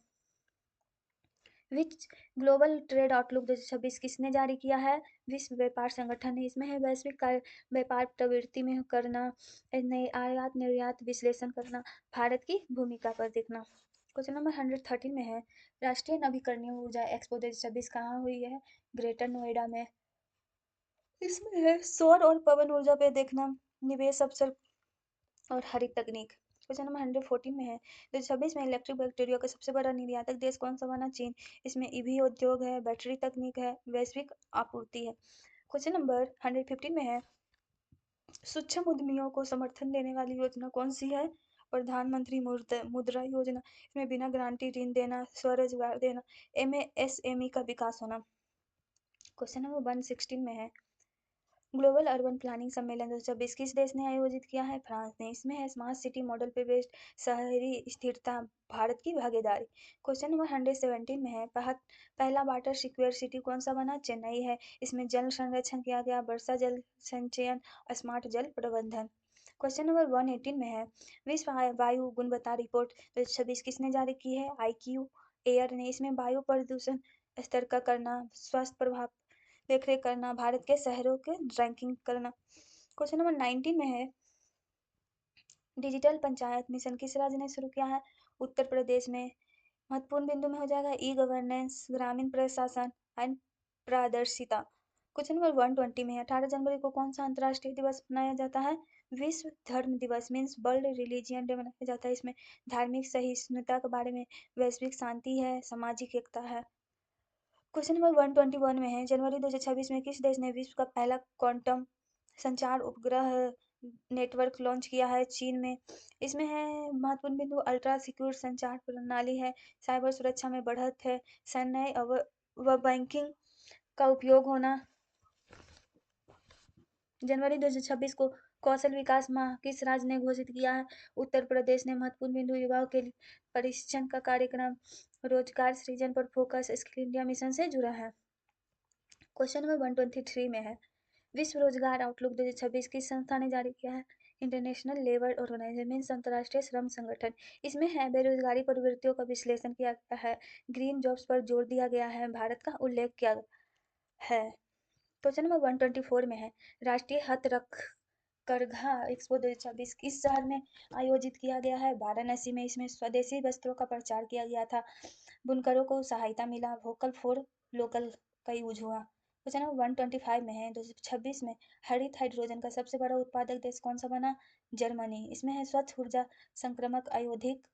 Speaker 1: विच ग्लोबल ट्रेड आउटलुक 2026 किसने जारी किया है? विश्व व्यापार संगठन ने। इसमें है वैश्विक व्यापार प्रवृत्ति में करना, नए आयात निर्यात विश्लेषण करना, भारत की भूमिका पर देखना। क्वेश्चन नंबर 113 में है, राष्ट्रीय नवीकरणीय ऊर्जा एक्सपो 2026 कहाँ हुई है? ग्रेटर नोएडा में। इसमें है सौर और पवन ऊर्जा पे देखना, निवेश अवसर और हरित तकनीक। क्वेश्चन नंबर 114 में है, 2026 में इलेक्ट्रिक बैटरियों का सबसे बड़ा निर्यातक देश कौन सा बना? चीन। इसमें ईवी उद्योग है, बैटरी तकनीक है, वैश्विक आपूर्ति है। क्वेश्चन नंबर 115 में है, सूक्ष्म उद्यमियों को समर्थन देने वाली योजना कौन सी है? प्रधानमंत्री मुद्रा योजना। इसमें बिना गारंटी ऋण देना, स्वरोजगार देना, एमएसएमई का विकास होना। क्वेश्चन नंबर 116 में है, ग्लोबल अर्बन प्लानिंग सम्मेलन 2026 किस देश ने आयोजित किया है? फ्रांस ने। इसमें है स्मार्ट सिटी मॉडल पे बेस्ड शहरी स्थिरता, भारत की भागीदारी। क्वेश्चन नंबर 117 में है, पहला वाटर सिक्योर सिटी कौन सा बना? चेन्नई है। इसमें जल संरक्षण किया गया, वर्षा जल संचयन, स्मार्ट जल प्रबंधन। क्वेश्चन नंबर 118 में है, विश्व वायु गुणवत्ता रिपोर्ट 2026 किसने जारी की है? IQ एयर ने। इसमें वायु प्रदूषण स्तर का करना, स्वास्थ्य प्रभाव देखरेख करना, भारत के शहरों के रैंकिंग करना। क्वेश्चन नंबर 19 में है, डिजिटल पंचायत मिशन किस राज्य ने शुरू किया है? उत्तर प्रदेश में। महत्वपूर्ण बिंदु में हो जाएगा ई गवर्नेंस, ग्रामीण प्रशासन एंड पारदर्शिता। क्वेश्चन नंबर 120 में है, 18 जनवरी को कौन सा अंतर्राष्ट्रीय दिवस मनाया जाता है? विश्व धर्म दिवस मीन्स वर्ल्ड रिलीजियन डे मनाया जाता है। इसमें धार्मिक सहिष्णुता के बारे में, वैश्विक शांति है, सामाजिक एकता है। क्वेश्चन नंबर 121 में है, जनवरी 2026 में किस देश ने विश्व का पहला क्वांटम संचार उपग्रह नेटवर्क लॉन्च किया है? चीन में। इसमें है महत्वपूर्ण बिंदु, अल्ट्रा सिक्योर संचार प्रणाली है, साइबर सुरक्षा में बढ़त है, सैन्य व बैंकिंग का उपयोग होना। जनवरी 2026 को कौशल विकास माह किस राज्य ने घोषित किया है? उत्तर प्रदेश ने। महत्वपूर्ण बिंदु युवाओं के लिए प्रशिक्षण का कार्यक्रम, रोजगार सृजन पर फोकस स्किल इंडिया मिशन से जुड़ा है। क्वेश्चन नंबर 123 में है, विश्व रोजगार आउटलुक 2026 किस संस्था ने जारी किया है? इंटरनेशनल लेबर ऑर्गेनाइजेशन मीन्स अंतर्राष्ट्रीय श्रम संगठन। इसमें है बेरोजगारी प्रवृत्तियों का विश्लेषण किया गया है, ग्रीन जॉब्स पर जोर दिया गया है, भारत का उल्लेख किया है। क्वेश्चन नंबर 124 में है, राष्ट्रीय हथकरघा एक्सपो 2026 किस शहर में आयोजित किया गया है? वाराणसी में। इसमें स्वदेशी वस्त्रों का प्रचार किया गया था, बुनकरों को सहायता मिला, वोकल फॉर लोकल का यूज हुआ। क्वेश्चन नंबर 125 में है, 2026 में हरित हाइड्रोजन का सबसे बड़ा उत्पादक देश कौन सा बना? जर्मनी। इसमें है स्वच्छ ऊर्जा संक्रमक अयोधिक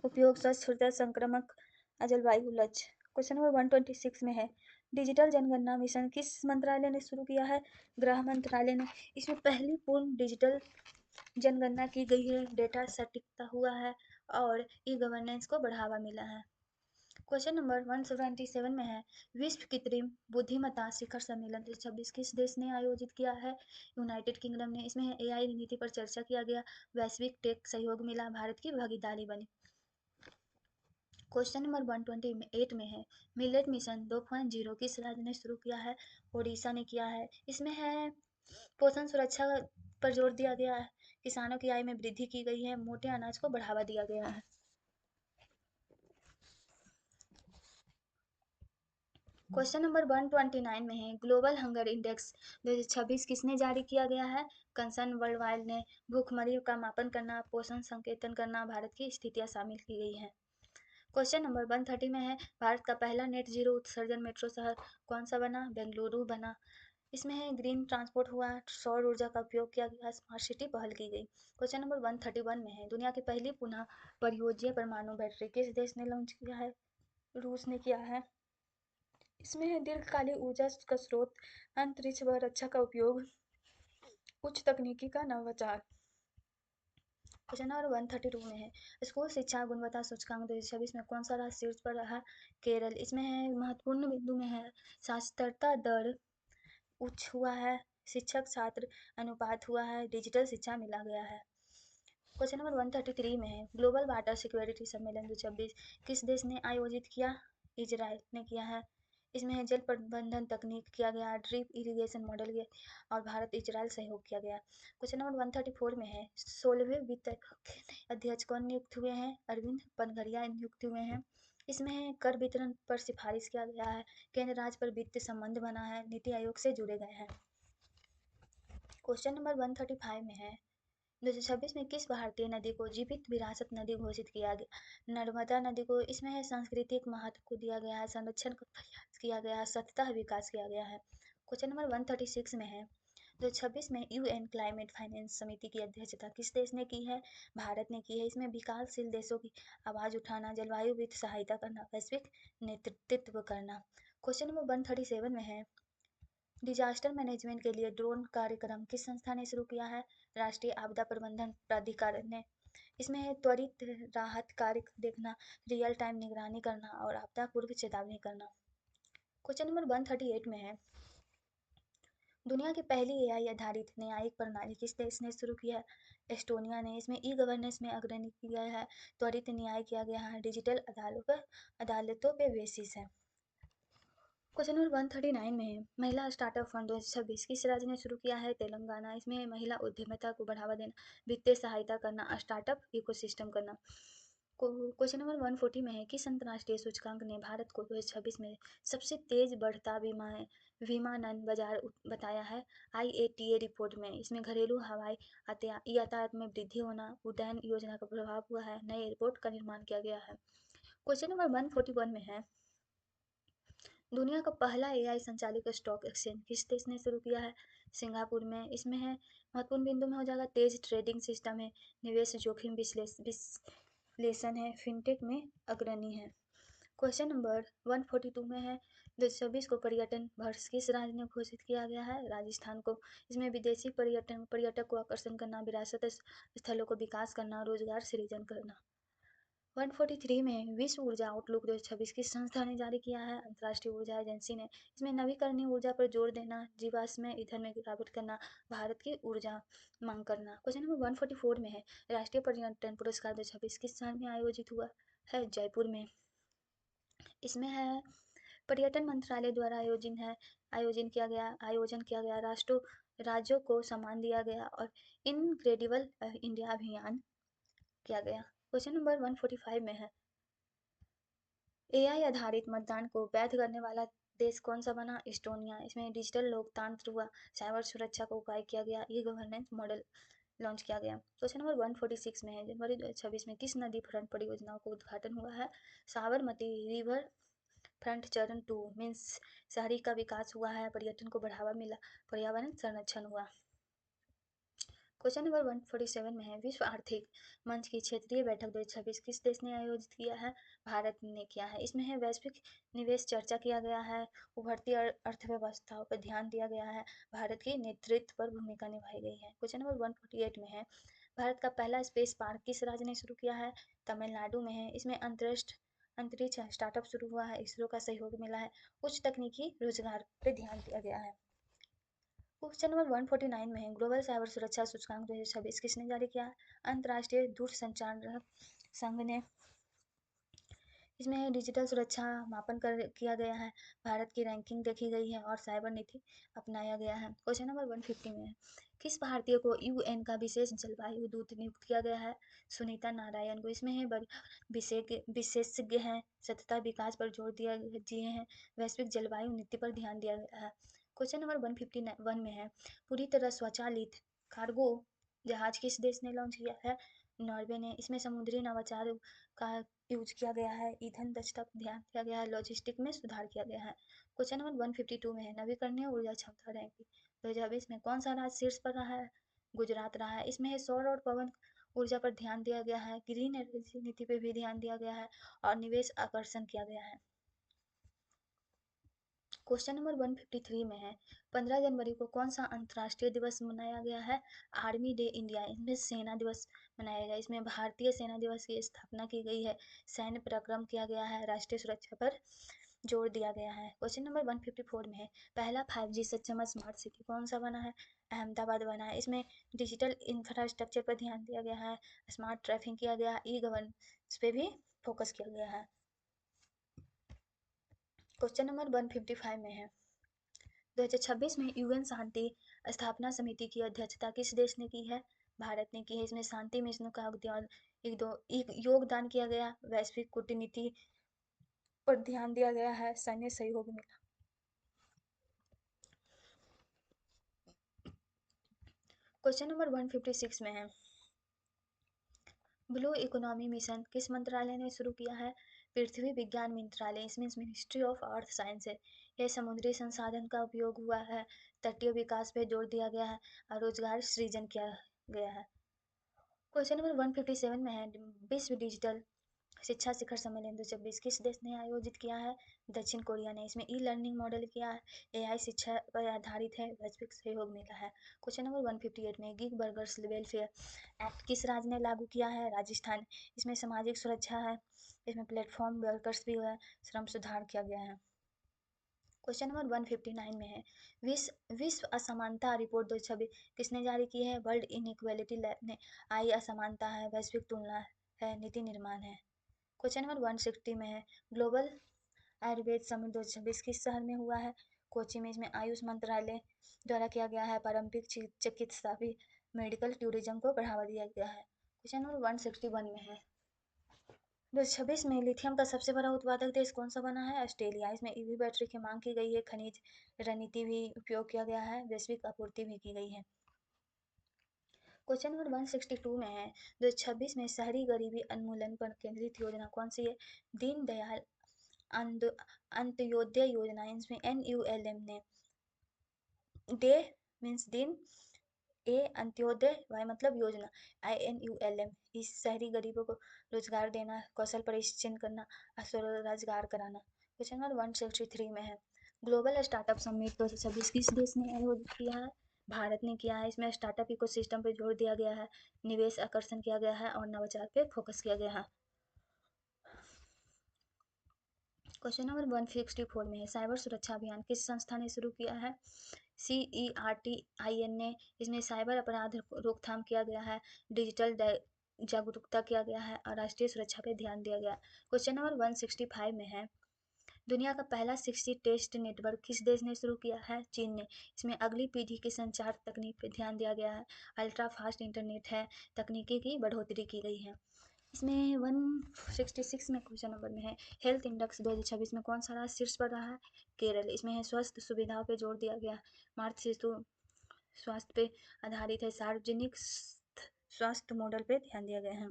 Speaker 1: उपयोग, स्वच्छ ऊर्जा संक्रमक जलवायु लक्ष्य। क्वेश्चन नंबर 126 में है, डिजिटल जनगणना मिशन किस मंत्रालय ने शुरू किया है? गृह मंत्रालय ने। इसमें पहली पूर्ण डिजिटल जनगणना की गई है, डेटा सटीकता हुआ है और ई गवर्नेंस को बढ़ावा मिला है। क्वेश्चन नंबर 177 में है, विश्व कृत्रिम बुद्धिमत्ता शिखर सम्मेलन 2026 किस देश ने आयोजित किया है? यूनाइटेड किंगडम ने। इसमें एआई नीति पर चर्चा किया गया, वैश्विक टेक सहयोग मिला, भारत की भागीदारी बनी। क्वेश्चन नंबर 128 में है, मिलेट मिशन 2.0 किस राज्य ने शुरू किया है? ओडिशा ने किया है। इसमें है पोषण सुरक्षा पर जोर दिया गया है, किसानों की आय में वृद्धि की गई है, मोटे अनाज को बढ़ावा दिया गया है। क्वेश्चन नंबर 129 में है, ग्लोबल हंगर इंडेक्स 2026 किसने जारी किया गया है? कंसर्न वर्ल्ड वाइड ने। भूखमरी का मापन करना, पोषण संकेतन करना, भारत की स्थितियां शामिल की गई हैं। क्वेश्चन नंबर 130 में है, भारत का पहला नेट जीरो उत्सर्जन मेट्रो शहर कौन सा बना? बेंगलुरु बना। इसमें है ग्रीन ट्रांसपोर्ट हुआ, सौर ऊर्जा का उपयोग किया गया, स्मार्ट सिटी पहल की गई। क्वेश्चन नंबर 131 में है, दुनिया की पहली पुनः परियोज्य परमाणु बैटरी किस देश ने लॉन्च किया है? रूस ने किया है। इसमें है दीर्घकालीन ऊर्जा का स्रोत, अंतरिक्ष व रक्षा का उपयोग, उच्च तकनीकी का नवाचार। क्वेश्चन नंबर 132 में है, स्कूल शिक्षा गुणवत्ता सूचकांक 2026 में कौन सा राज्य शीर्ष पर रहा? केरल। इसमें है महत्वपूर्ण बिंदु में है, साक्षरता दर उच्च हुआ है, शिक्षक छात्र अनुपात हुआ है, डिजिटल शिक्षा मिला गया है। क्वेश्चन नंबर 133 में है, ग्लोबल वाटर सिक्योरिटी सम्मेलन 2026 किस देश ने आयोजित किया? इजराइल ने किया है। इसमें है जल प्रबंधन तकनीक किया गया, ड्रिप इरिगेशन मॉडल किया और भारत इजराइल सहयोग किया गया। क्वेश्चन नंबर 134 में है, 16वें वित्त अध्यक्ष कौन नियुक्त हुए हैं? अरविंद पनघरिया नियुक्त हुए हैं। इसमें है कर वितरण पर सिफारिश किया गया है, केंद्र राज्य पर वित्त संबंध बना है, नीति आयोग से जुड़े गए हैं। क्वेश्चन नंबर 135 में है, 2026 में किस भारतीय नदी को जीवित विरासत नदी घोषित किया गया? नर्मदा नदी को। इसमें है सांस्कृतिक महत्व को दिया गया है, संरक्षण का प्रयास किया गया है, सतत विकास किया गया है। क्वेश्चन नंबर 136 में है, 2026 में यूएन क्लाइमेट फाइनेंस समिति की अध्यक्षता किस देश ने की है? भारत ने की है। इसमें विकासशील देशों की आवाज उठाना, जलवायु वित्त सहायता करना, वैश्विक नेतृत्व करना। क्वेश्चन नंबर 137 में है, डिजास्टर मैनेजमेंट के लिए ड्रोन कार्यक्रम किस संस्था ने शुरू किया है? राष्ट्रीय आपदा प्रबंधन प्राधिकरण ने। इसमें है त्वरित राहत कार्य देखना, रियल टाइम निगरानी करना और आपदा पूर्व चेतावनी करना। क्वेश्चन नंबर 138 में है, दुनिया की पहली एआई आधारित न्यायिक प्रणाली किस देश ने शुरू किया है? एस्टोनिया ने। इसमें ई गवर्नेंस में अग्रणी किया है, त्वरित न्याय किया गया है, डिजिटल अदालतों पे बेसिस है। क्वेश्चन नंबर 139 में है, महिला स्टार्टअप फंड 2026 किस राज्य ने शुरू किया है? तेलंगाना। इसमें महिला उद्यमिता को बढ़ावा देना, वित्तीय सहायता करना, स्टार्टअप इकोसिस्टम करना। क्वेश्चन नंबर 140 में है, किस अंतर्राष्ट्रीय सूचकांक ने भारत को 2026 में सबसे तेज बढ़ता विमानन बाजार बताया है? IATA रिपोर्ट में। इसमें घरेलू हवाई यातायात में वृद्धि होना, उड़ान योजना का प्रभाव हुआ है, नए एयरपोर्ट का निर्माण किया गया है। क्वेश्चन नंबर 141 में है, दुनिया का पहला एआई संचालित स्टॉक एक्सचेंज किस देश ने शुरू किया है? सिंगापुर में। इसमें है महत्वपूर्ण बिंदु में हो जाएगा तेज ट्रेडिंग सिस्टम है, निवेश जोखिम विश्लेषण है, फिनटेक में अग्रणी है। क्वेश्चन नंबर 142 में है, 2026 को पर्यटन वर्ष किस राज्य ने घोषित किया गया है? राजस्थान को। इसमें विदेशी पर्यटक को आकर्षण करना, विरासत स्थलों को विकास करना, रोजगार सृजन करना। 143 में विश्व ऊर्जा आउटलुक 2026 की संस्था ने जारी किया है। अंतर्राष्ट्रीय ऊर्जा एजेंसी ने इसमें नवीकरणीय ऊर्जा पर जोर देना, जीवाश्म ईंधन में गिरावट करना, भारत की ऊर्जा मांग करना। क्वेश्चन नंबर 144 में है, राष्ट्रीय पर्यटन पुरस्कार 2026 किस शहर में आयोजित हुआ है? जयपुर में। इसमें है पर्यटन मंत्रालय द्वारा आयोजन किया गया राज्यों को सम्मान दिया गया और इनक्रेडिबल इंडिया अभियान किया गया। क्वेश्चन नंबर 145 में है, एआई आधारित मतदान को वैध करने वाला देश कौन सा बना? इस्टोनिया। इसमें डिजिटल लोकतंत्र हुआ, साइबर सुरक्षा का उपाय किया गया, ई गवर्नेंस मॉडल लॉन्च किया गया। क्वेश्चन नंबर 146 में है, जनवरी 2026 में किस नदी फ्रंट परियोजनाओं का उद्घाटन हुआ है? साबरमती रिवर फ्रंट चरण 2 मीन्स शहरी का विकास हुआ है, पर्यटन को बढ़ावा मिला, पर्यावरण संरक्षण हुआ। क्वेश्चन नंबर 147 में है, विश्व आर्थिक मंच की क्षेत्रीय बैठक 2026 किस देश ने आयोजित किया है? भारत ने किया है। इसमें है वैश्विक निवेश चर्चा किया गया है, उभरती अर्थव्यवस्थाओं पर ध्यान दिया गया है, भारत की नेतृत्व पर भूमिका निभाई गई है। क्वेश्चन नंबर 148 में है, भारत का पहला स्पेस पार्क किस राज्य ने शुरू किया है? तमिलनाडु में है। इसमें अंतरिक्ष स्टार्टअप शुरू हुआ है, इसरो का सहयोग मिला है, उच्च तकनीकी रोजगार पर ध्यान दिया गया है। क्वेश्चन नंबर 149 में है, ग्लोबल साइबर सुरक्षा सूचकांक 2026 किसने जारी किया? अंतर्राष्ट्रीय दूरसंचार संघ ने। इसमें डिजिटल सुरक्षा मापन किया गया है, भारत की रैंकिंग देखी गई है और साइबर नीति अपनाया गया है। क्वेश्चन नंबर 150 में है, किस भारतीय को यूएन का विशेष जलवायु दूत नियुक्त किया गया है? सुनीता नारायण को। इसमें है विशेषज्ञ हैं, सतत विकास पर जोर दिए हैं, वैश्विक जलवायु नीति पर ध्यान दिया गया है। क्वेश्चन नंबर 151 में है, पूरी तरह स्वचालित कार्गो जहाज किस देश ने लॉन्च किया है? नॉर्वे ने। इसमें समुद्री नवाचार का यूज किया गया है, ईंधन दक्षता पर ध्यान दिया गया है, लॉजिस्टिक में सुधार किया गया है। क्वेश्चन नंबर 152 में है, नवीकरणीय ऊर्जा क्षमता रैंकिंग 2020 में कौन सा राज्य शीर्ष पर रहा है? गुजरात रहा है। इसमें है सौर और पवन ऊर्जा पर ध्यान दिया गया है, ग्रीन एनर्जी नीति पर भी ध्यान दिया गया है और निवेश आकर्षण किया गया है। क्वेश्चन नंबर 153 में है, 15 जनवरी को कौन सा अंतर्राष्ट्रीय दिवस मनाया गया है? Army day India. इसमें सेना दिवस मनाया गया, इसमें भारतीय सेना दिवस की स्थापना की गई है, सैन्य पराक्रम किया गया है, राष्ट्रीय सुरक्षा पर जोर दिया गया है। क्वेश्चन नंबर 154 में है, पहला 5G सक्षम स्मार्ट सिटी कौन सा बना है? अहमदाबाद बना है। इसमें डिजिटल इंफ्रास्ट्रक्चर पर ध्यान दिया गया है, स्मार्ट ट्रैफिक किया गया, ई गवर्नेंस पे भी फोकस किया गया है। क्वेश्चन नंबर 155 में है, 2026 में यूएन शांति स्थापना समिति की अध्यक्षता किस देश ने की है? भारत ने की है। इसमें शांति मिशनों का योगदान किया गया, वैश्विक कूटनीति पर ध्यान दिया गया है, सैन्य सहयोग मिला। क्वेश्चन नंबर 156 में है, ब्लू इकोनॉमी मिशन किस मंत्रालय ने शुरू किया है? पृथ्वी विज्ञान मंत्रालय। इसमें मिनिस्ट्री ऑफ अर्थ साइंस है। यह समुद्री संसाधन का उपयोग हुआ है, तटीय विकास पर जोर दिया गया है और रोजगार सृजन किया गया है। क्वेश्चन नंबर 157 में है, विश्व डिजिटल शिक्षा शिखर सम्मेलन 2026 किस देश ने आयोजित किया है? दक्षिण कोरिया ने। इसमें ई लर्निंग मॉडल किया है, एआई शिक्षा पर आधारित है, वैश्विक सहयोग मिला है। क्वेश्चन नंबर 158 में, गिग बर्गर्स वेलफेयर एक्ट किस राज्य ने लागू किया है? राजस्थान। इसमें सामाजिक सुरक्षा है, इसमें प्लेटफॉर्म वर्कर्स भी है, श्रम सुधार किया गया है। क्वेश्चन नंबर 159 में है, विश्व असमानता रिपोर्ट 2026 किसने जारी की है? वर्ल्ड इनइक्वालिटी लैब ने। आई असमानता है, वैश्विक तुलना है, नीति निर्माण है। क्वेश्चन नंबर 160 में है, ग्लोबल आयुर्वेद समिट 2026 किस शहर में हुआ है? कोची में। इसमें आयुष मंत्रालय द्वारा किया गया है, पारंपरिक चिकित्सा भी, मेडिकल टूरिज्म को बढ़ावा दिया गया है। क्वेश्चन नंबर 161 में है, 2026 में लिथियम का सबसे बड़ा उत्पादक देश कौन सा बना है? ऑस्ट्रेलिया। इसमें ईवी बैटरी की मांग की गई है, खनिज रणनीति भी उपयोग किया गया है, वैश्विक आपूर्ति भी की गई है। क्वेश्चन नंबर 162 में है, 2026 में शहरी गरीबी उन्मूलन पर केंद्रित योजना कौन सी है? दीनदयाल अंत्योदय योजना। इसमें NULM ने। डे मीन्स दिन, ए अंत्योदय, वाई मतलब योजना, INULM इस शहरी गरीबों को रोजगार देना, कौशल प्रशिक्षण करना, स्वरोजगार कराना। क्वेश्चन नंबर 163 में है, ग्लोबल स्टार्टअप समिट 2026 किस देश ने आयोजित किया है? भारत ने किया है। इसमें स्टार्टअप इकोसिस्टम पर जोर दिया गया है, निवेश आकर्षण किया गया है और नवाचार पे फोकस किया गया है। क्वेश्चन नंबर 164 में है, साइबर सुरक्षा अभियान किस संस्था ने शुरू किया है? CERTIN ने। इसमें साइबर अपराध रोकथाम किया गया है, डिजिटल जागरूकता किया गया है और राष्ट्रीय सुरक्षा पर ध्यान दिया गया है। क्वेश्चन नंबर 165 में है, दुनिया का पहला 6G टेस्ट नेटवर्क किस देश ने शुरू किया है? चीन ने। इसमें अगली पीढ़ी की संचार तकनीक पर ध्यान दिया गया है, अल्ट्रा फास्ट इंटरनेट है, तकनीकी की बढ़ोतरी की गई है। इसमें 166 में क्वेश्चन नंबर में है, हेल्थ इंडेक्स 2026 में कौन सा राज्य शीर्ष पर रहा है? केरल। इसमें है, स्वास्थ्य सुविधाओं पे जोर दिया गया, मातृ शिशु स्वास्थ्य पे आधारित है, सार्वजनिक स्वास्थ्य मॉडल पे ध्यान दिया गया है।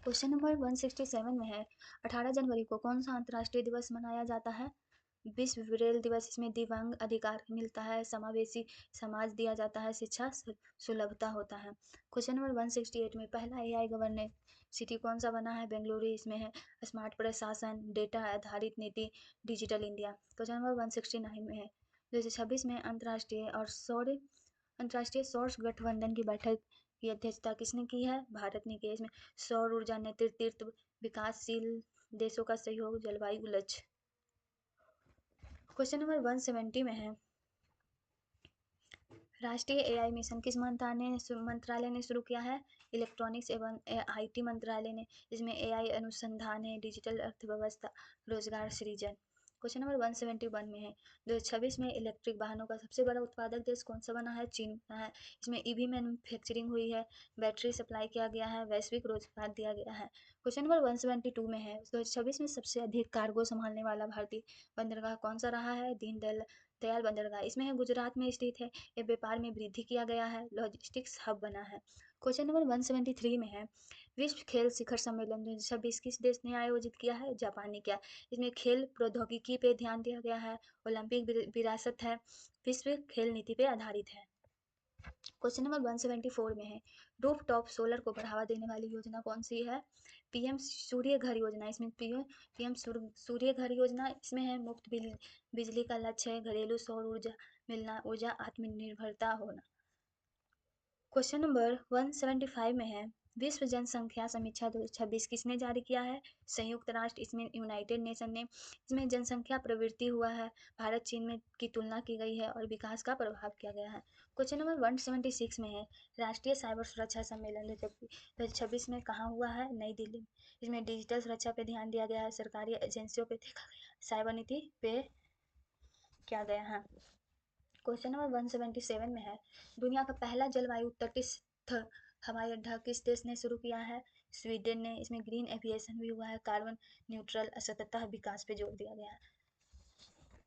Speaker 1: क्वेश्चन नंबर 167 में है, 18 जनवरी को कौन सा अंतर्राष्ट्रीय दिवस मनाया जाता है? विश्व ब्रेल दिवस। इसमें दिव्यांग अधिकार मिलता है, समावेशी समाज दिया जाता है, शिक्षा सुलभता होता है। क्वेश्चन नंबर 168 में, पहला AI गवर्नेंस सिटी कौन सा बना है? बेंगलुरु। इसमें है, स्मार्ट प्रशासन, डेटा आधारित नीति, डिजिटल इंडिया। क्वेश्चन नंबर 169 में है, 2026 में अंतर्राष्ट्रीय सौर गठबंधन की बैठक की अध्यक्षता किसने की है? भारत ने की है। इसमें सौर ऊर्जा नेतृत्व, विकासशील देशों का सहयोग, जलवायु लक्ष्य। क्वेश्चन नंबर 170 में है, राष्ट्रीय AI मिशन किस मंत्रालय ने शुरू किया है? इलेक्ट्रॉनिक्स एवं IT मंत्रालय ने। इसमें AI अनुसंधान है, डिजिटल अर्थव्यवस्था, रोजगार सृजन। क्वेश्चन नंबर 171 में है, 2026 में इलेक्ट्रिक वाहनों का सबसे बड़ा उत्पादक देश कौन सा बना है? चीन बना है। इसमें EV मैन्युफैक्चरिंग हुई है, बैटरी सप्लाई किया गया है, वैश्विक रोजगार दिया गया है। क्वेश्चन नंबर 172 में है, 2026 में सबसे अधिक कार्गो संभालने वाला भारतीय बंदरगाह कौन सा रहा है? दीनदयाल बंदरगाह। इसमें है, गुजरात में स्थित है, ये व्यापार में वृद्धि किया गया है, लॉजिस्टिक्स हब बना है। क्वेश्चन नंबर 173 में है, विश्व खेल शिखर सम्मेलन 2026 किस देश ने आयोजित किया है? जापान ने किया। इसमें खेल प्रौद्योगिकी पे ध्यान दिया गया है, ओलंपिक विरासत है, विश्व खेल नीति पे आधारित है। क्वेश्चन नंबर 174 में है, रूफ टॉप सोलर को बढ़ावा देने वाली योजना कौन सी है? PM सूर्य घर योजना। इसमें PM सूर्य घर योजना। इसमें है, मुफ्त बिजली का लक्ष्य है, घरेलू सौर ऊर्जा मिलना, ऊर्जा आत्मनिर्भरता होना। क्वेश्चन नंबर 175 में है, विश्व जनसंख्या समीक्षा 2026 किसने जारी किया है? संयुक्त राष्ट्र। इसमें यूनाइटेड नेशन ने। इसमें जनसंख्या प्रवृत्ति हुआ है, भारत चीन में की तुलना की गई है और विकास का प्रभाव किया गया है। क्वेश्चन नंबर 176 में है, राष्ट्रीय साइबर सुरक्षा सम्मेलन 2026 में कहाँ हुआ है? नई दिल्ली। इसमें डिजिटल सुरक्षा पे ध्यान दिया गया है, सरकारी एजेंसियों पे देखा गया, साइबर नीति पे किया गया है। क्वेश्चन नंबर 177 में है, दुनिया का पहला जलवायु तटस्थ हवाई अड्डा किस देश ने शुरू किया है? स्वीडन ने। इसमें ग्रीन एविएशन भी हुआ है, कार्बन न्यूट्रल सतत विकास पे जोर दिया गया है।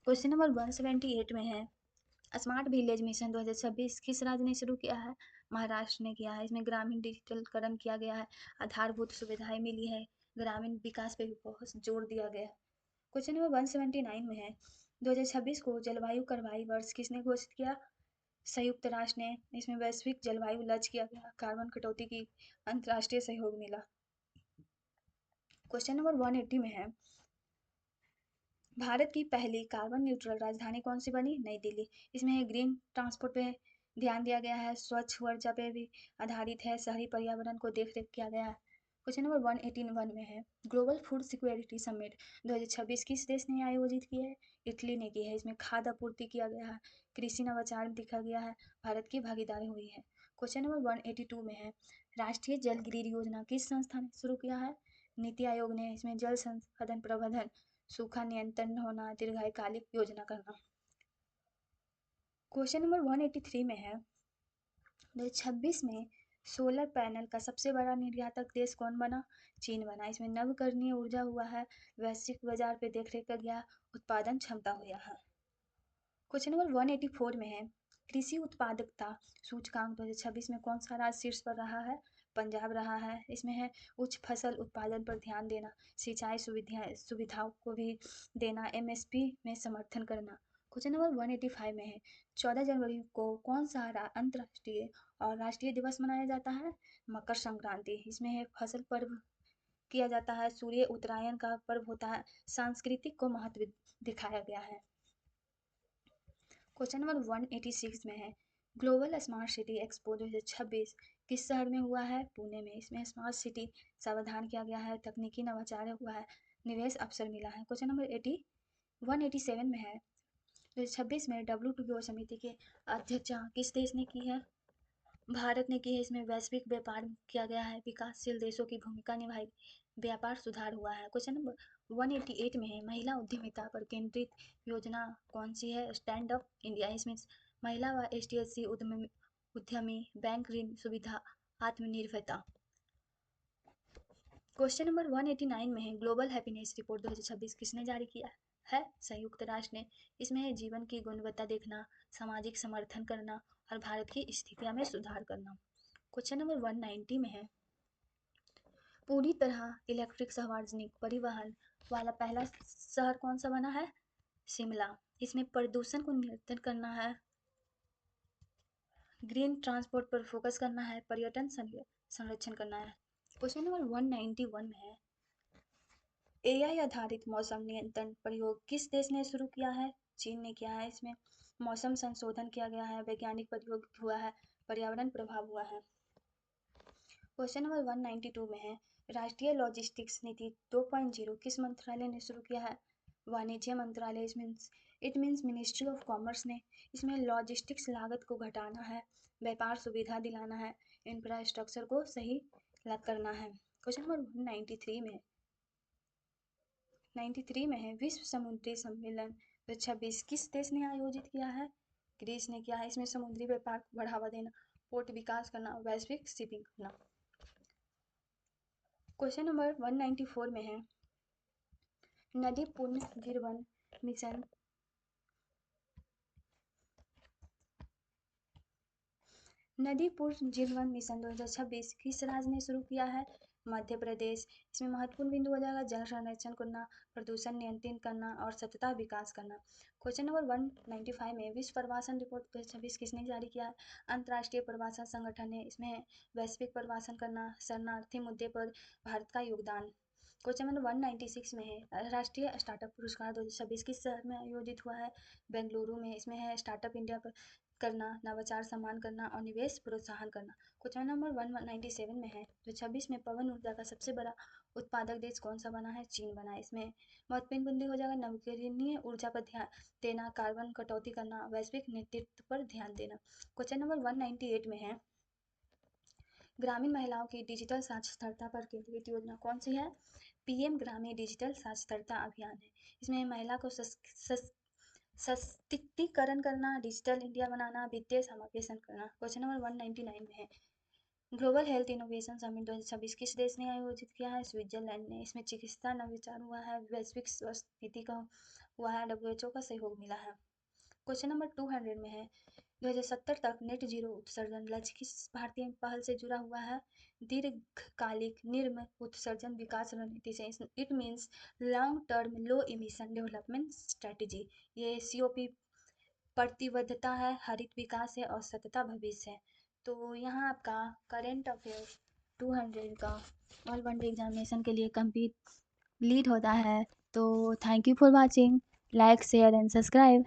Speaker 1: क्वेश्चन नंबर 178 में है, स्मार्ट विलेज मिशन 2026 किस राज्य ने शुरू किया है? महाराष्ट्र ने किया है। इसमें ग्रामीण डिजिटलकरण किया गया है, आधारभूत सुविधाएं मिली है, ग्रामीण विकास पे भी बहुत जोर दिया गया है। क्वेश्चन नंबर 179 में है, 2026 को जलवायु कार्रवाई वर्ष किसने घोषित किया? संयुक्त राष्ट्र ने। इसमें वैश्विक जलवायु लक्ष्य किया गया, कार्बन कटौती की अंतर्राष्ट्रीय सहयोग मिला। क्वेश्चन नंबर 180 में है, भारत की पहली कार्बन न्यूट्रल राजधानी कौन सी बनी? नई दिल्ली। इसमें है, ग्रीन ट्रांसपोर्ट पे ध्यान दिया गया है, स्वच्छ ऊर्जा पे भी आधारित है, शहरी पर्यावरण को देख रेख किया गया है। क्वेश्चन नंबर 181 में है, ग्लोबल फूड सिक्योरिटी समिट 2026 किस देश ने आयोजित की है? इटली ने की है। इसमें खाद्य आपूर्ति किया गया है, कृषि नवाचार दिखा गया है, भारत की भागीदारी हुई है। क्वेश्चन नंबर 182 में है, राष्ट्रीय जल ग्रिड योजना किस संस्था ने शुरू किया है? नीति आयोग ने। इसमें जल संसाधन प्रबंधन, सूखा नियंत्रण होना, दीर्घकालिक योजना करना। क्वेश्चन नंबर 183 में है, 2026 में सोलर पैनल का सबसे बड़ा निर्यातक देश कौन बना? चीन बना। इसमें नवकरणीय ऊर्जा हुआ है, वैश्विक बाजार पे देखरेख कर गया, उत्पादन क्षमता हुआ है। क्वेश्चन नंबर 184 में है, कृषि उत्पादकता सूचकांक 2026 में कौन सा राज्य शीर्ष पर रहा है? पंजाब रहा है। इसमें है, उच्च फसल उत्पादन पर ध्यान देना, सिंचाई सुविधाओं को भी देना, MSP में समर्थन करना। क्वेश्चन नंबर 185 में है, 14 जनवरी को कौन सा अंतर्राष्ट्रीय और राष्ट्रीय दिवस मनाया जाता है? मकर संक्रांति। इसमें है, फसल पर्व किया जाता है, सूर्य उत्तरायण का पर्व होता है, सांस्कृतिक को महत्व दिखाया गया है। क्वेश्चन नंबर 186 में है, ग्लोबल स्मार्ट सिटी एक्सपो 2026 किस शहर में हुआ है? पुणे में। इसमें स्मार्ट सिटी समाधान किया गया है, तकनीकी नवाचार हुआ है, निवेश अवसर मिला है। क्वेश्चन नंबर 187 में है 2026 में WTO समिति के अध्यक्ष किस देश ने की है? भारत ने की है। इसमें वैश्विक व्यापार किया गया है, विकासशील देशों की भूमिका निभाई, व्यापार सुधार हुआ है। क्वेश्चन नंबर 188 में है महिला उद्यमिता पर केंद्रित योजना कौन सी है? Stand up India. इसमें महिला व STSC उद्यमी बैंक ऋण सुविधा आत्मनिर्भरता। क्वेश्चन नंबर 189 में है ग्लोबल हैप्पीनेस रिपोर्ट 2026 किसने जारी किया है? संयुक्त राष्ट्र ने। इसमें है जीवन की गुणवत्ता देखना, सामाजिक समर्थन करना और भारत की स्थितियों में सुधार करना। क्वेश्चन नंबर 190 में है पूरी तरह इलेक्ट्रिक सार्वजनिक परिवहन वाला पहला शहर कौन सा बना है? शिमला। इसमें प्रदूषण को नियंत्रण करना है, ग्रीन ट्रांसपोर्ट पर फोकस करना है, पर्यटन संरक्षण करना है। क्वेश्चन नंबर 191 में है AI आधारित मौसम नियंत्रण प्रयोग किस देश ने शुरू किया है? चीन ने किया है। इसमें मौसम संशोधन किया गया है, वैज्ञानिक प्रयोग हुआ है, पर्यावरण प्रभाव हुआ है। क्वेश्चन नंबर 192 में है राष्ट्रीय लॉजिस्टिक्स नीति 2.0 किस मंत्रालय ने शुरू किया है? वाणिज्य मंत्रालय। It means ministry of commerce ने। इसमें लॉजिस्टिक्स लागत को घटाना है, व्यापार सुविधा दिलाना है, इंफ्रास्ट्रक्चर को सही करना है। क्वेश्चन नंबर 93 में है विश्व समुद्री सम्मेलन 2026 किस देश ने आयोजित किया है? ग्रीस ने किया है। इसमें समुद्री व्यापार को बढ़ावा देना, पोर्ट विकास करना, वैश्विक शिपिंग करना। क्वेश्चन नंबर 194 में है नदी पुनर्जीवन मिशन नदी पुनर्जीवन मिशन 2026 किस राज्य ने शुरू किया है? मध्य प्रदेश। इसमें महत्वपूर्ण बिंदु हो जाएगा जल संरक्षण करना, प्रदूषण नियंत्रण करना और सतत विकास करना। क्वेश्चन नंबर 195 में विश्व प्रवासन रिपोर्ट 2026 किसने जारी किया है? अंतर्राष्ट्रीय प्रवासन संगठन ने। इसमें है वैश्विक प्रवासन करना, शरणार्थी मुद्दे पर भारत का योगदान। क्वेश्चन नंबर 196 में है राष्ट्रीय स्टार्टअप पुरस्कार 2026 किस शहर में आयोजित हुआ है? बेंगलुरु में। इसमें है स्टार्टअप इंडिया पर करना, नवाचार सम्मान करना और निवेश प्रोत्साहन करना। क्वेश्चन नंबर 197 में है 2026 में पवन ऊर्जा का सबसे बड़ा उत्पादक देश कौन सा बना है? चीन बना है। इसमें महत्वपूर्ण बिंदु हो जाएगा नवीकरणीय ऊर्जा पर ध्यान देना, कार्बन कटौती करना, वैश्विक नेतृत्व पर ध्यान देना। क्वेश्चन नंबर 198 में है ग्रामीण महिलाओं की डिजिटल साक्षरता पर केंद्रित योजना कौन सी है? PM ग्रामीण डिजिटल साक्षरता अभियान है। इसमें महिला को सशक्तिकरण करना, डिजिटल इंडिया बनाना, वित्तीय समावेशन करना। क्वेश्चन नंबर 199 में है ग्लोबल हेल्थ इनोवेशन समिट 2026 किस देश ने आयोजित किया है? स्विट्जरलैंड ने। इसमें चिकित्सा नवाचार हुआ है, वैश्विक स्वास्थ्य नीति का हुआ है, WHO का सहयोग मिला है। क्वेश्चन नंबर 200 में है 2070 तक नेट जीरो उत्सर्जन लक्ष्य किस भारतीय पहल से जुड़ा हुआ है? दीर्घकालिक निर्म उत्सर्जन विकास रणनीति से। It means long term low emission development strategy. ये COP प्रतिबद्धता है, हरित विकास है और सतता भविष्य है। तो यहाँ आपका करेंट अफेयर 200 का ऑल वन डे एग्जामिनेशन के लिए कंप्लीट होता है। तो thank you for watching, like share and subscribe.